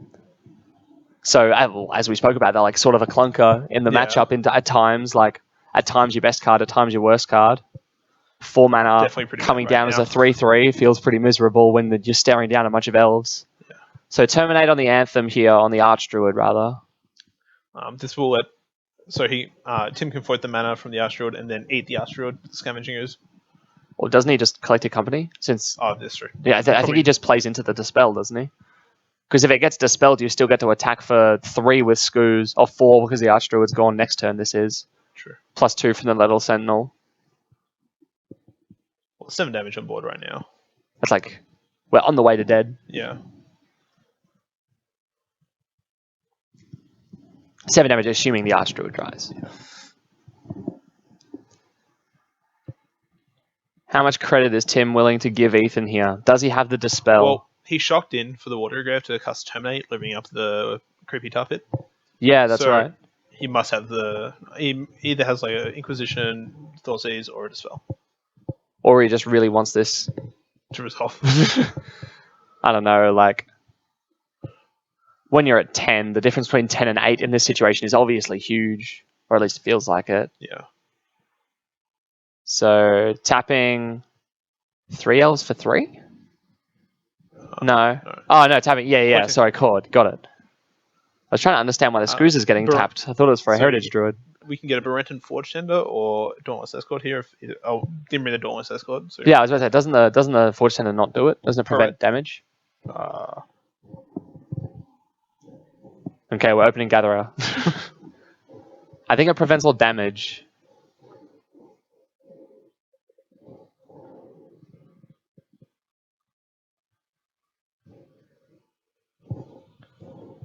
So as we spoke about, they're like sort of a clunker in the matchup. At times, at times your best card, at times your worst card. 4 mana coming down as a 3/3 feels pretty miserable when you're staring down a bunch of elves. Yeah. So Terminate on the Anthem here, on the Archdruid rather. This will let Tim can float the mana from the Archdruid and then eat the Archdruid with the Scavenging Ooze. Or doesn't he just collect a company? That's true. Yeah, I think he just plays into the Dispel, doesn't he? Because if it gets dispelled, you still get to attack for 3 with Skoos, or 4 because the Archdruid's gone next turn. This is true. +2 from the Little Sentinel. Well, 7 damage on board right now. It's like we're on the way to dead. Yeah. 7 damage, assuming the Archdruid dies. Yeah. How much credit is Tim willing to give Ethan here? Does he have the Dispel? Well, he shocked in for the Watery Grave to cast Terminate, living up the creepy Tuffet. Yeah, that's right. He must have he either has like an Inquisition, Thoughtseize, or a Dispel. Or he just really wants this to resolve. I don't know, like when you're at 10, the difference between 10 and 8 in this situation is obviously huge, or at least it feels like it. Yeah. So tapping 3 elves for 3? No. Oh, no, tapping. Yeah. Sorry, Cord. Got it. I was trying to understand why the Skoos is getting tapped. I thought it was for a Heritage Druid. We can get a Berenton Forge Tender or Dauntless Escort here. Didn't bring the Dauntless Escort. So. Yeah, I was about to say, doesn't the Forge Tender not do it? Doesn't it prevent damage? Okay, we're opening Gatherer. I think it prevents all damage.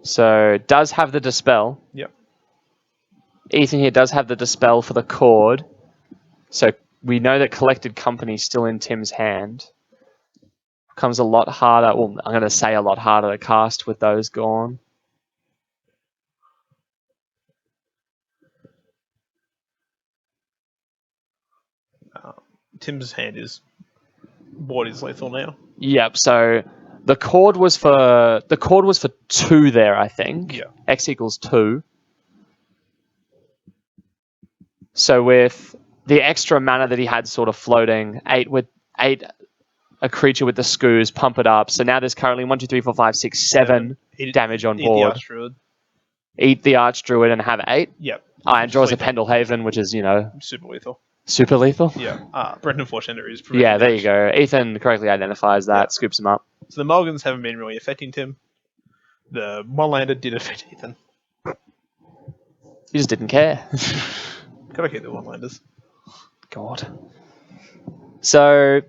So, does have the Dispel. Yep. Ethan here does have the Dispel for the Cord. So, we know that Collected Company is still in Tim's hand. Becomes a lot harder. Well, I'm going to say a lot harder to cast with those gone. Tim's hand is board is lethal now. Yep. So the cord was for 2 there, I think. Yeah. X equals 2. So with the extra mana that he had sort of floating, 8 a creature with the Skoos, pump it up. So now there's currently 1, 2, 3, 4, 5, 6, 7 damage on board. Eat the Archdruid and have 8. Yep. And draws a Pendelhaven, which is, super lethal. Super lethal? Yeah. Brendan Fortender is yeah, there you go. Ethan correctly identifies that, scoops him up. So the Mulligans haven't been really affecting Tim. The one-lander did affect Ethan. He just didn't care. Gotta keep the one-landers. God. So,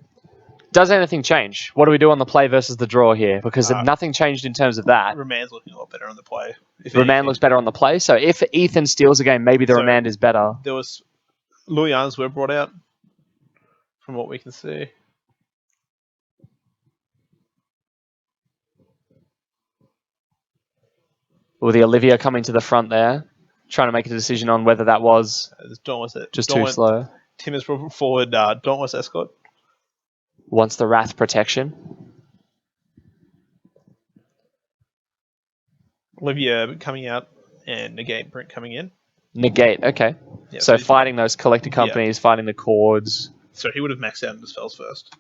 Does anything change? What do we do on the play versus the draw here? Because nothing changed in terms of that. Remand's looking a lot better on the play. Remand looks better on the play. So if Ethan steals a game, maybe the remand is better. There was Luyans were brought out, from what we can see. Or the Olivia coming to the front there, trying to make a decision on whether that was just too slow. Tim has brought forward Dauntless Escort. Wants the Wrath protection. Olivia coming out and Negate Brent coming in. Negate, okay. Yeah, so fighting those collector companies, fighting the chords. So he would have maxed out in the spells first.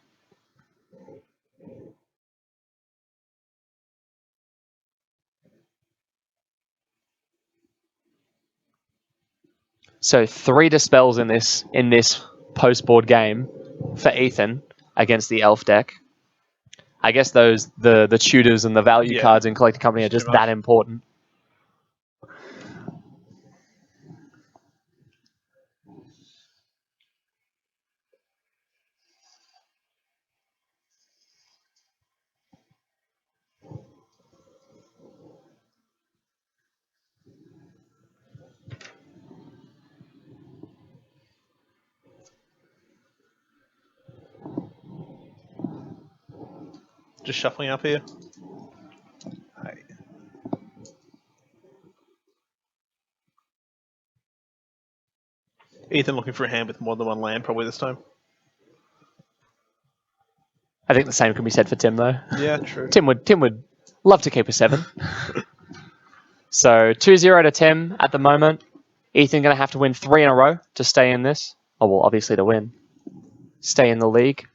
So 3 dispels in this post-board game for Ethan against the Elf deck. I guess the tutors and the value cards in Collector Company are just that important. Just shuffling up here. Hey. Ethan looking for a hand with more than one land probably this time. I think the same can be said for Tim though. Yeah, true. Tim would love to keep a 7. So 2-0 to Tim at the moment. Ethan going to have to win 3 in a row to stay in this. Oh, well, obviously to win. Stay in the league.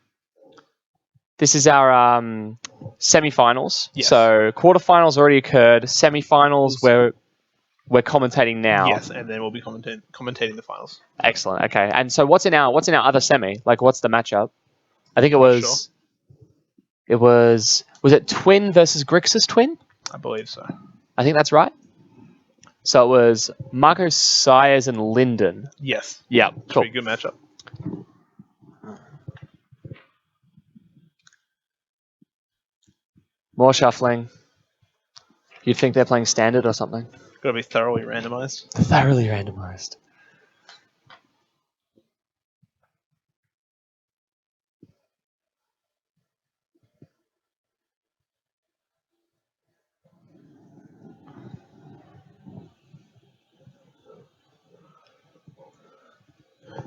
This is our semi-finals. Yes. So quarterfinals already occurred. Semi-finals we're commentating now. Yes, and then we'll be commentating the finals. Excellent. Okay. And so what's in our other semi? Like what's the matchup? I think it was was it Twin versus Grixis Twin? I believe so. I think that's right. So it was Marco Sayers and Linden. Yes. Yeah. Cool. Pretty good matchup. More shuffling. You'd think they're playing standard or something. Got to be thoroughly randomized. Thoroughly randomized.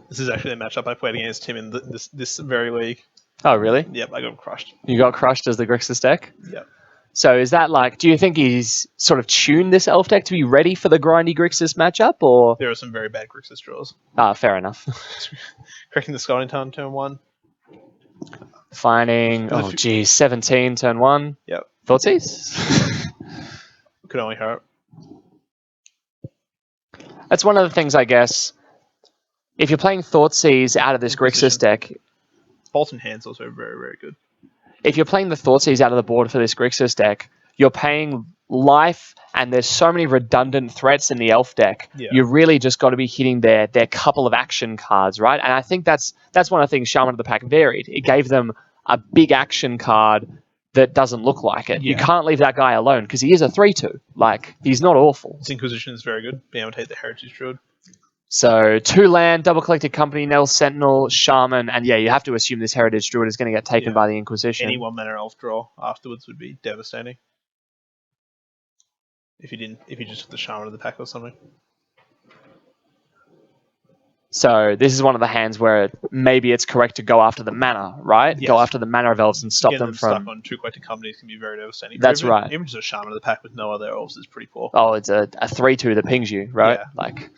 This is actually a matchup I played against him in this very league. Oh, really? Yep, I got crushed. You got crushed as the Grixis deck? Yep. So is that like, do you think he's sort of tuned this Elf deck to be ready for the grindy Grixis matchup, or? There are some very bad Grixis draws. Ah, fair enough. Cracking the Scalding Tarn turn 1. Finding, 17 turn 1. Yep. Thoughtsies? Could only hope. That's one of the things, I guess. If you're playing Thoughtseize out of this Grixis deck... Bolton Hand's also very, very good. If you're playing the Thoughtseize out of the board for this Grixis deck, you're paying life, and there's so many redundant threats in the Elf deck. Yeah. You really just got to be hitting their couple of action cards, right? And I think that's one of the things Shaman of the Pack varied. It gave them a big action card that doesn't look like it. Yeah. You can't leave that guy alone, because he is a 3-2. Like, he's not awful. His Inquisition is very good, being able to hit the Heritage Druid. So 2 land, double collected company, Nell Sentinel, Shaman, and yeah, you have to assume this Heritage Druid is going to get taken by the Inquisition. Any 1-mana elf draw afterwards would be devastating. If you just took the Shaman of the Pack or something. So this is one of the hands where maybe it's correct to go after the mana, right? Yes. Go after the mana of elves and stop them from... stuck on 2 collected companies can be very devastating. That's right. Even just a Shaman of the Pack with no other elves is pretty poor. Oh, it's a 3-2 that pings you, right? Yeah. Like...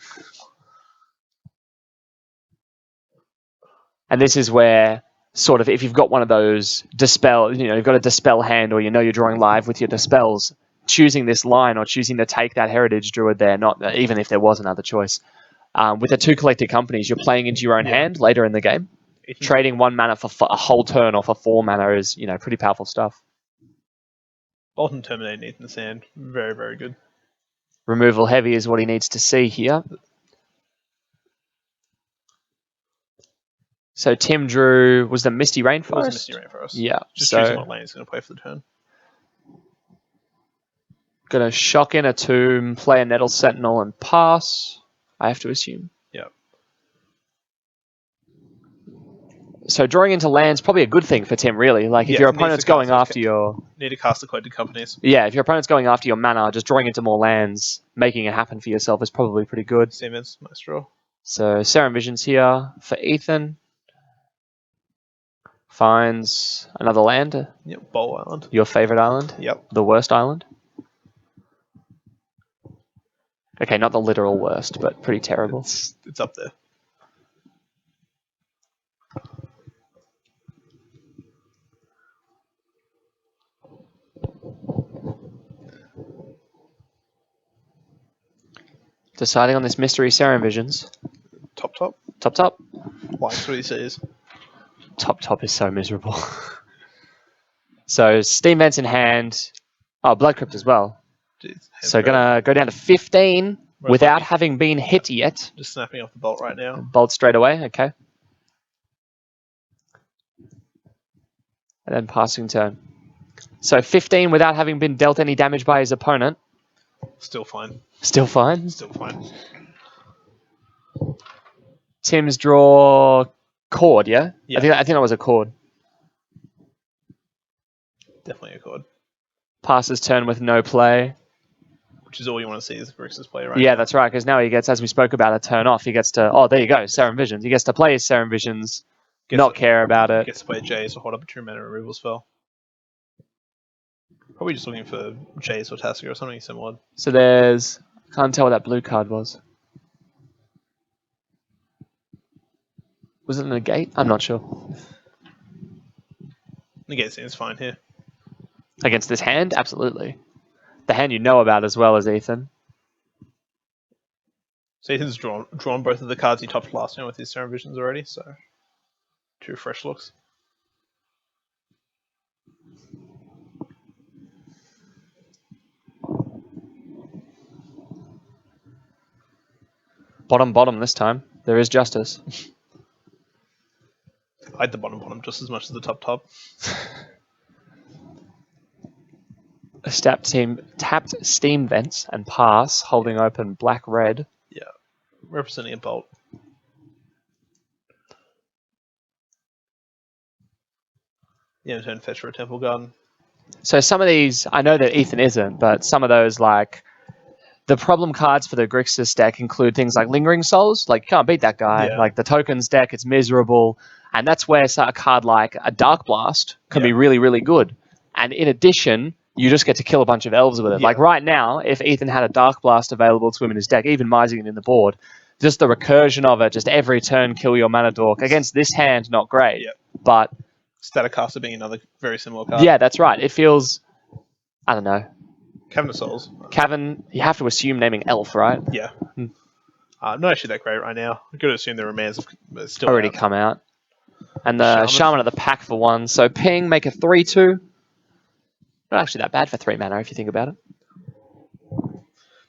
And this is where, sort of, if you've got one of those dispel, you've got a dispel hand, or you're drawing live with your dispels, choosing this line or choosing to take that Heritage Druid there, not even if there was another choice. With the 2 collected companies, you're playing into your own hand later in the game. Trading 1 mana for a whole turn or for 4 mana is, pretty powerful stuff. Bolton Terminate Nathan's hand, very, very good. Removal heavy is what he needs to see here. So Tim drew, was the Misty Rainforest? It was a Misty Rainforest. Yeah. Just so choosing what land he's going to play for the turn. going to shock in a tomb, play a Nettle Sentinel, and pass, I have to assume. Yeah. So drawing into land's probably a good thing for Tim, really. Like, if your opponent's going after your... Need to cast the Collected Companies. Yeah, if your opponent's going after your mana, just drawing into more lands, making it happen for yourself is probably pretty good. Siemens, nice draw. So Serum Vision's here for Ethan. Finds another land. Yep, Bowl Island. Your favorite island. Yep. The worst island. Okay, not the literal worst, but pretty terrible. It's up there. Deciding on this Mystery Serum Visions. Top. Top. Likes what he says. Top is so miserable. So Steam Vents in hand. Oh, Blood Crypt as well. Jeez, So gonna go down to 15 without lucky. having been hit yet. Just snapping off the bolt right now. Bolt straight away, okay. And then passing turn. So 15 without having been dealt any damage by his opponent. Still fine. Still fine. Still fine. Tim's draw Chord, yeah? Yeah. I think that was a Chord. Definitely a chord. Passes turn with no play. Which is all you want to see as Grixis play right Yeah, now. that's right, because now he gets, as we spoke about, a turn off. He gets to, oh, there you go, Serum Visions. He gets to play his Serum Visions, not care about it. Gets to play Jace or hold up a true mana removal spell. Probably just looking for Jace or Tasker or something similar. So there's, can't tell what that blue card was. Was it a negate? I'm not sure. Negate seems fine here. Against this hand? Absolutely. The hand you know about as well as Ethan. So Ethan's drawn both of the cards he topped last turn with his Serum Visions already, so 2 fresh looks. Bottom this time. There is justice. I had the bottom just as much as the top. Tapped Steam Vents and pass, holding open black-red. Yeah. Representing a bolt. Yeah, turn fetch for a Temple Garden. So some of these, I know that Ethan isn't, but some of those, like, the problem cards for the Grixis deck include things like Lingering Souls. Like, you can't beat that guy. Yeah. Like, the tokens deck, it's miserable. And that's where a card like a Dark Blast can be really, really good. And in addition, you just get to kill a bunch of elves with it. Yeah. Like, right now, if Ethan had a Dark Blast available to him in his deck, even mising it in the board, just the recursion of it, just every turn kill your mana dork. Against this hand, not great. Yeah. But Staticaster being another very similar card. yeah, that's right. It feels, I don't know. Cavern of Souls. Cavern, you have to assume naming elf, right? Yeah. Not actually that great right now. I'm going to assume the remains have still Already out. come out. And the Shaman of the Pack for 1. So ping, make a 3/2. Not actually that bad for 3 mana if you think about it.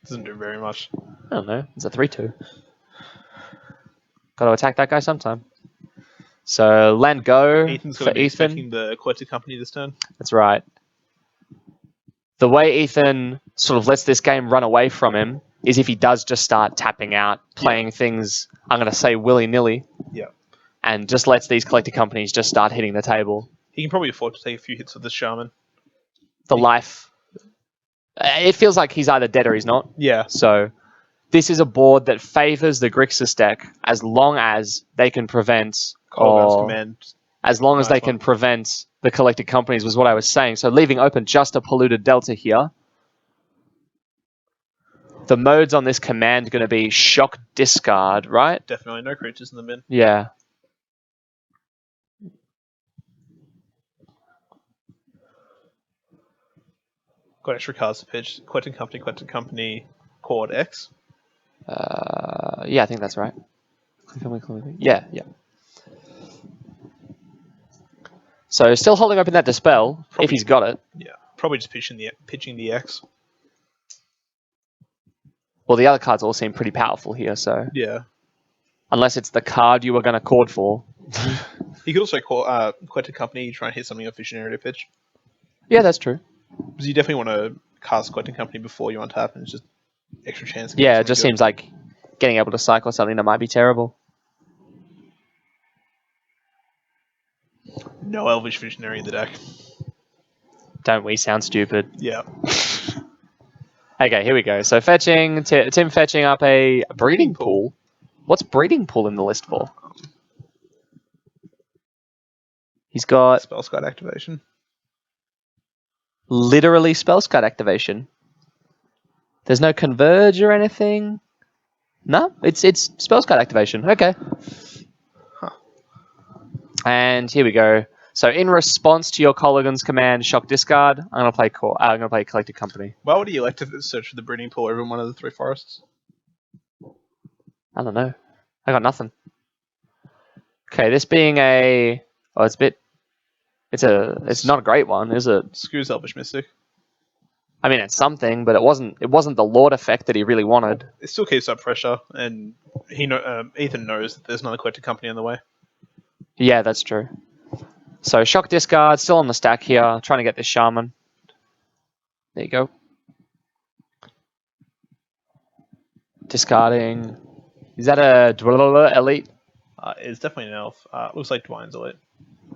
Doesn't do very much. I don't know. It's a 3/2. Got to attack that guy sometime. So land go Ethan's for going to be Ethan. expecting the Collected Company this turn. That's right. The way Ethan sort of lets this game run away from him is if he does just start tapping out, playing things, I'm going to say willy-nilly, Yeah. and just lets these collector companies just start hitting the table. He can probably afford to take a few hits with the Shaman. The life... It feels like he's either dead or he's not. Yeah. So this is a board that favors the Grixis deck as long as they can prevent... Coldbound's Command. As long as Nice they can one. prevent the collected companies was what I was saying. So leaving open just a polluted delta here. The modes on this command are going to be shock discard, right? Definitely no creatures in the bin. Yeah. Got extra cards to pitch. Collected Company, Chord X. Yeah, I think that's right. Yeah. So still holding open that Dispel, if he's got it. Yeah. Probably just pitching the X. Well, the other cards all seem pretty powerful here, so... Yeah. Unless it's the card you were going to chord for. He could also call Quetta Company, try and hit something off Visionary to pitch. Yeah, that's true. Because you definitely want to cast Quetta Company before you untap, and it's just extra chance. Of Yeah, it just seems like getting able to cycle something that might be terrible. No Elvish Visionary in the deck. Don't we sound stupid? Yeah. Okay, here we go. So fetching, Tim fetching up a breeding pool. What's breeding pool in the list for? He's got Spell Scud activation. literally spell scud activation. There's no converge or anything. No, it's spell scud activation. Okay. Huh. And here we go. So in response to your Colligan's command, shock discard, I'm gonna play Collected Company. Why would he elect to search for the breeding pool over one of the 3 forests? I don't know. I got nothing. Okay, this being a it's not a great one, is it? Screws Elvish Mystic. I mean, it's something, but it wasn't the Lord effect that he really wanted. It still keeps up pressure, and Ethan knows that there's another Quetta Company on the way. Yeah, that's true. So shock discard, still on the stack here, trying to get this shaman. There you go. Discarding. Is that a elite? It's definitely an elf. Looks like Dwine's elite.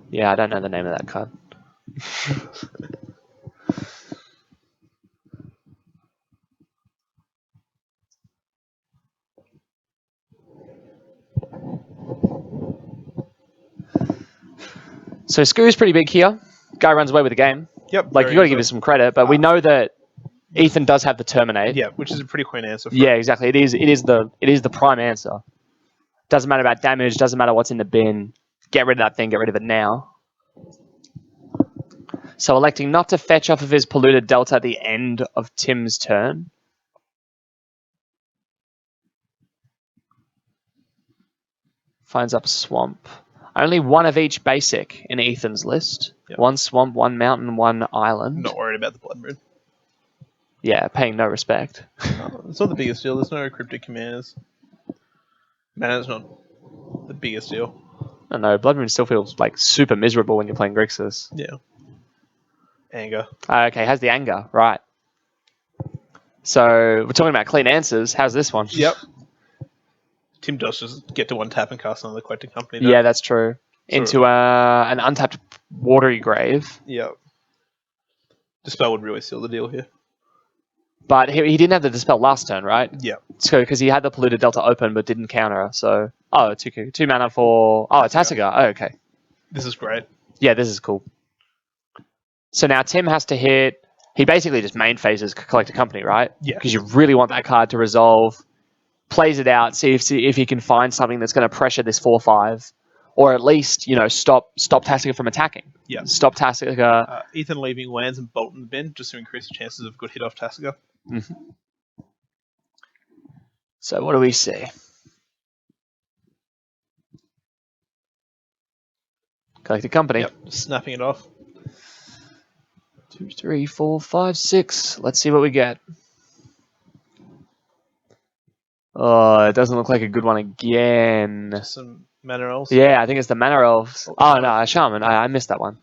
Yeah, I don't know the name of that card. So Skoo's pretty big here. Guy runs away with the game. Yep. Like, you got to give us some credit, but we know that Ethan does have the terminate. Yeah, which is a pretty clean answer. Yeah, exactly. It is the prime answer. Doesn't matter about damage. Doesn't matter what's in the bin. Get rid of that thing. Get rid of it now. So electing not to fetch off of his polluted delta at the end of Tim's turn. Finds up swamp. Only one of each basic in Ethan's list. Yep. One swamp, one mountain, one island. Not worried about the blood moon. Yeah, paying no respect. It's not the biggest deal. There's no cryptic commanders. Mana's not the biggest deal. No, Blood Moon still feels like super miserable when you're playing Grixis. Yeah. Anger. Okay, has the anger, right. So, we're talking about clean answers. How's this one? Yep. Tim does just get to one tap and cast another Quetta Company. Yeah, that's true. Into an untapped watery grave. Yep. Dispel would really seal the deal here. But he didn't have the Dispel last turn, right? Yeah. So, because he had the Polluted Delta open but didn't counter, so... Oh, two mana for... Oh, Tasigar. Oh, okay. This is great. Yeah, this is cool. So now Tim has to hit... He basically just main phases Collected Company, right? Yeah. Because you really want that card to resolve. Plays it out, see if he can find something that's going to pressure this 4/5. Or at least, stop Tasigar from attacking. Yeah. Stop Tasigar... Ethan leaving lands and Bolt in the bin just to increase the chances of good hit off Tasigar. Mm-hmm. So what do we see? Collected Company. Yep, snapping it off. 2, 3, 4, 5, 6. Let's see what we get. Oh, it doesn't look like a good one again. Some Mana Elves? Yeah, I think it's the Mana Elves. Oh, no, a Shaman. I missed that one.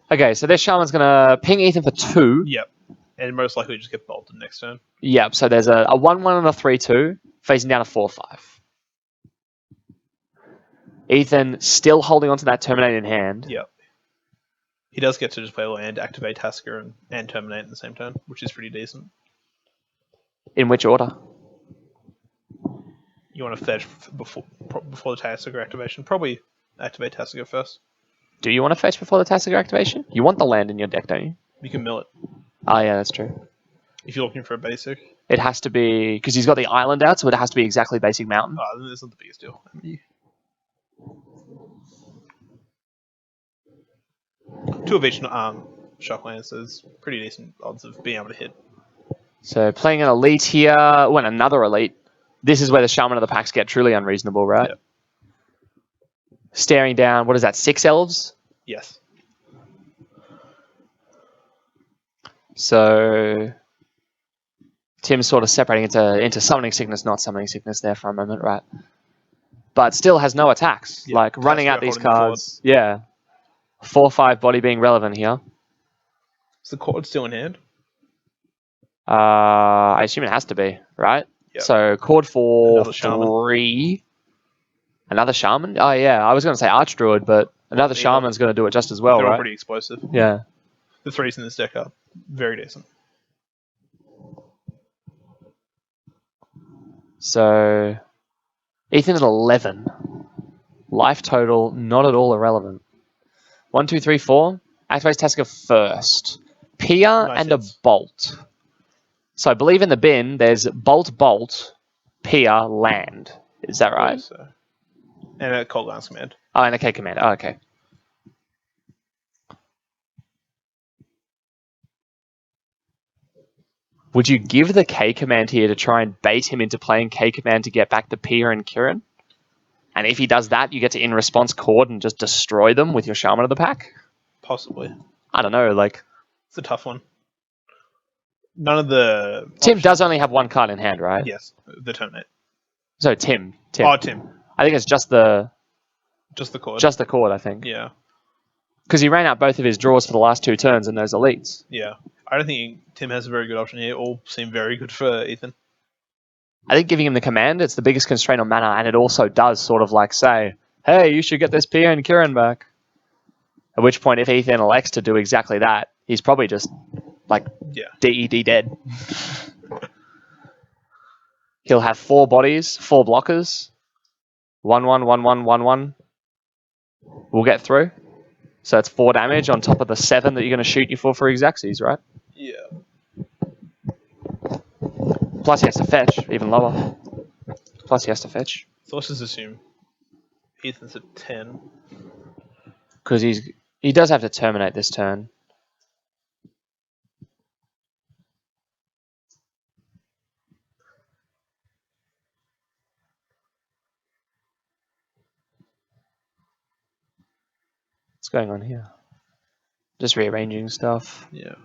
Okay, so this Shaman's going to ping Ethan for 2. Yep. And most likely just get bolted next turn. Yep, so there's a 1-1 and a 3-2, facing down a 4/5. Ethan still holding on to that Terminate in hand. Yep. He does get to just play land, activate Tasigar, and Terminate in the same turn, which is pretty decent. In which order? You want to fetch before the Tasigar activation. Probably activate Tasigar first. Do you want to fetch before the Tasigar activation? You want the land in your deck, don't you? You can mill it. Oh, yeah, that's true. If you're looking for a basic. It has to be... Because he's got the island out, so it has to be exactly basic mountain. Oh, then it's not the biggest deal. Two of each Shocklands, so there's pretty decent odds of being able to hit. So playing an elite here... Well, another elite. This is where the Shaman of the Packs get truly unreasonable, right? Yep. Staring down... What is that? 6 elves? Yes. So... Tim's sort of separating into summoning sickness, not summoning sickness there for a moment, right? but still has no attacks. Yeah, Like has running to out go these holding the fort. cards. Yeah. 4/5 body being relevant here. Is the cord still in hand? I assume it has to be, right? Yep. So chord for Another shaman. 3. Another shaman? Oh yeah, I was going to say Archdruid, but another Either. shaman's going to do it just as well, They're all right? pretty explosive. Yeah. The 3s in this deck are very decent. So Ethan at 11. Life total, not at all irrelevant. 1, 2, 3, 4. Activates Teska first. Pia Nice and hits. a Bolt. So I believe in the bin, there's Bolt, Pia, Land. Is that right? So. And a Cold Glance Command. Oh, and a K command. Oh, okay. Would you give the K command here to try and bait him into playing K command to get back the Pia and Kirin? And if he does that, you get to in response cord and just destroy them with your Shaman of the pack? Possibly. I don't know, like... It's a tough one. None of the... Tim does only have one card in hand, right? Yes, the Terminate. So Tim. Oh, Tim. I think it's just the cord. Just the cord, I think. Yeah. Because he ran out both of his draws for the last 2 turns in those elites. Yeah. I don't think Tim has a very good option here. All seem very good for Ethan. I think giving him the command, it's the biggest constraint on mana, and it also does sort of like say, hey, you should get this Pia and Kirin back. At which point, if Ethan elects to do exactly that, he's probably just, like, DED dead. He'll have 4 bodies, 4 blockers. 1/1, 1/1, 1/1. We'll get through. So it's 4 damage on top of the 7 that you're going to shoot you for Exaxes, right? Yeah. Plus he has to fetch, even lower. Plus he has to fetch. So let's just assume Ethan's at 10. Because he does have to terminate this turn. What's going on here? Just rearranging stuff. Yeah.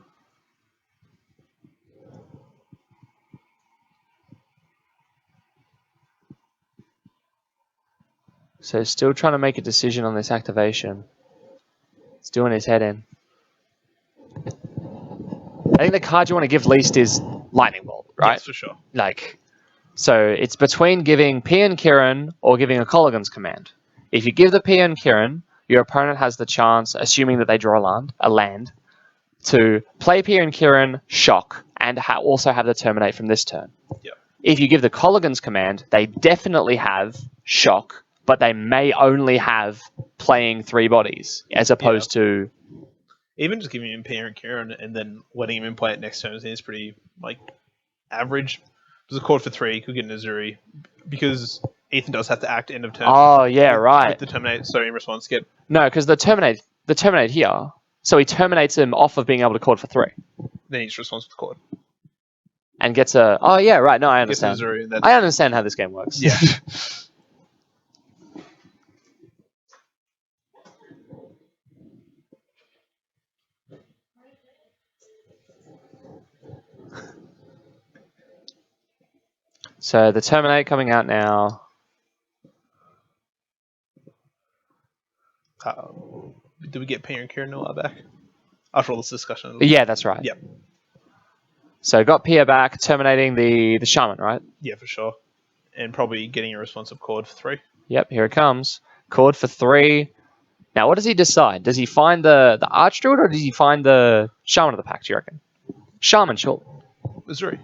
So still trying to make a decision on this activation. It's doing his head in. I think the card you want to give least is Lightning Bolt, right? Yes, for sure. Like, so it's between giving P and Kirin or giving a Colligan's command. If you give the P and Kirin, your opponent has the chance, assuming that they draw a land, to play P and Kirin, shock, and also have the terminate from this turn. Yep. If you give the Colligan's command, they definitely have shock, but they may only have playing 3 bodies, as opposed to... Even just giving him Pierre and Kieran and then letting him in play it next turn is pretty, like, average. There's a cord for 3, could get an Azuri, because Ethan does have to act end of turn. Oh, yeah, right. With the terminate, so in response, get... No, because the terminate here, so he terminates him off of being able to cord for 3. Then he just responds with the cord. And gets a... Oh, yeah, right, no, I understand. Gets an Azuri, I understand how this game works. Yeah. So the terminate coming out now. Did we get Pierre and Kieran Noah back? After all this discussion. Yeah, that's right. Yep. So got Pierre back, terminating the shaman, right? Yeah, for sure. And probably getting a responsive cord for 3. Yep, here it comes. Cord for 3. Now, what does he decide? Does he find the Archdruid or does he find the Shaman of the Pack, do you reckon? Shaman, sure. Azuri.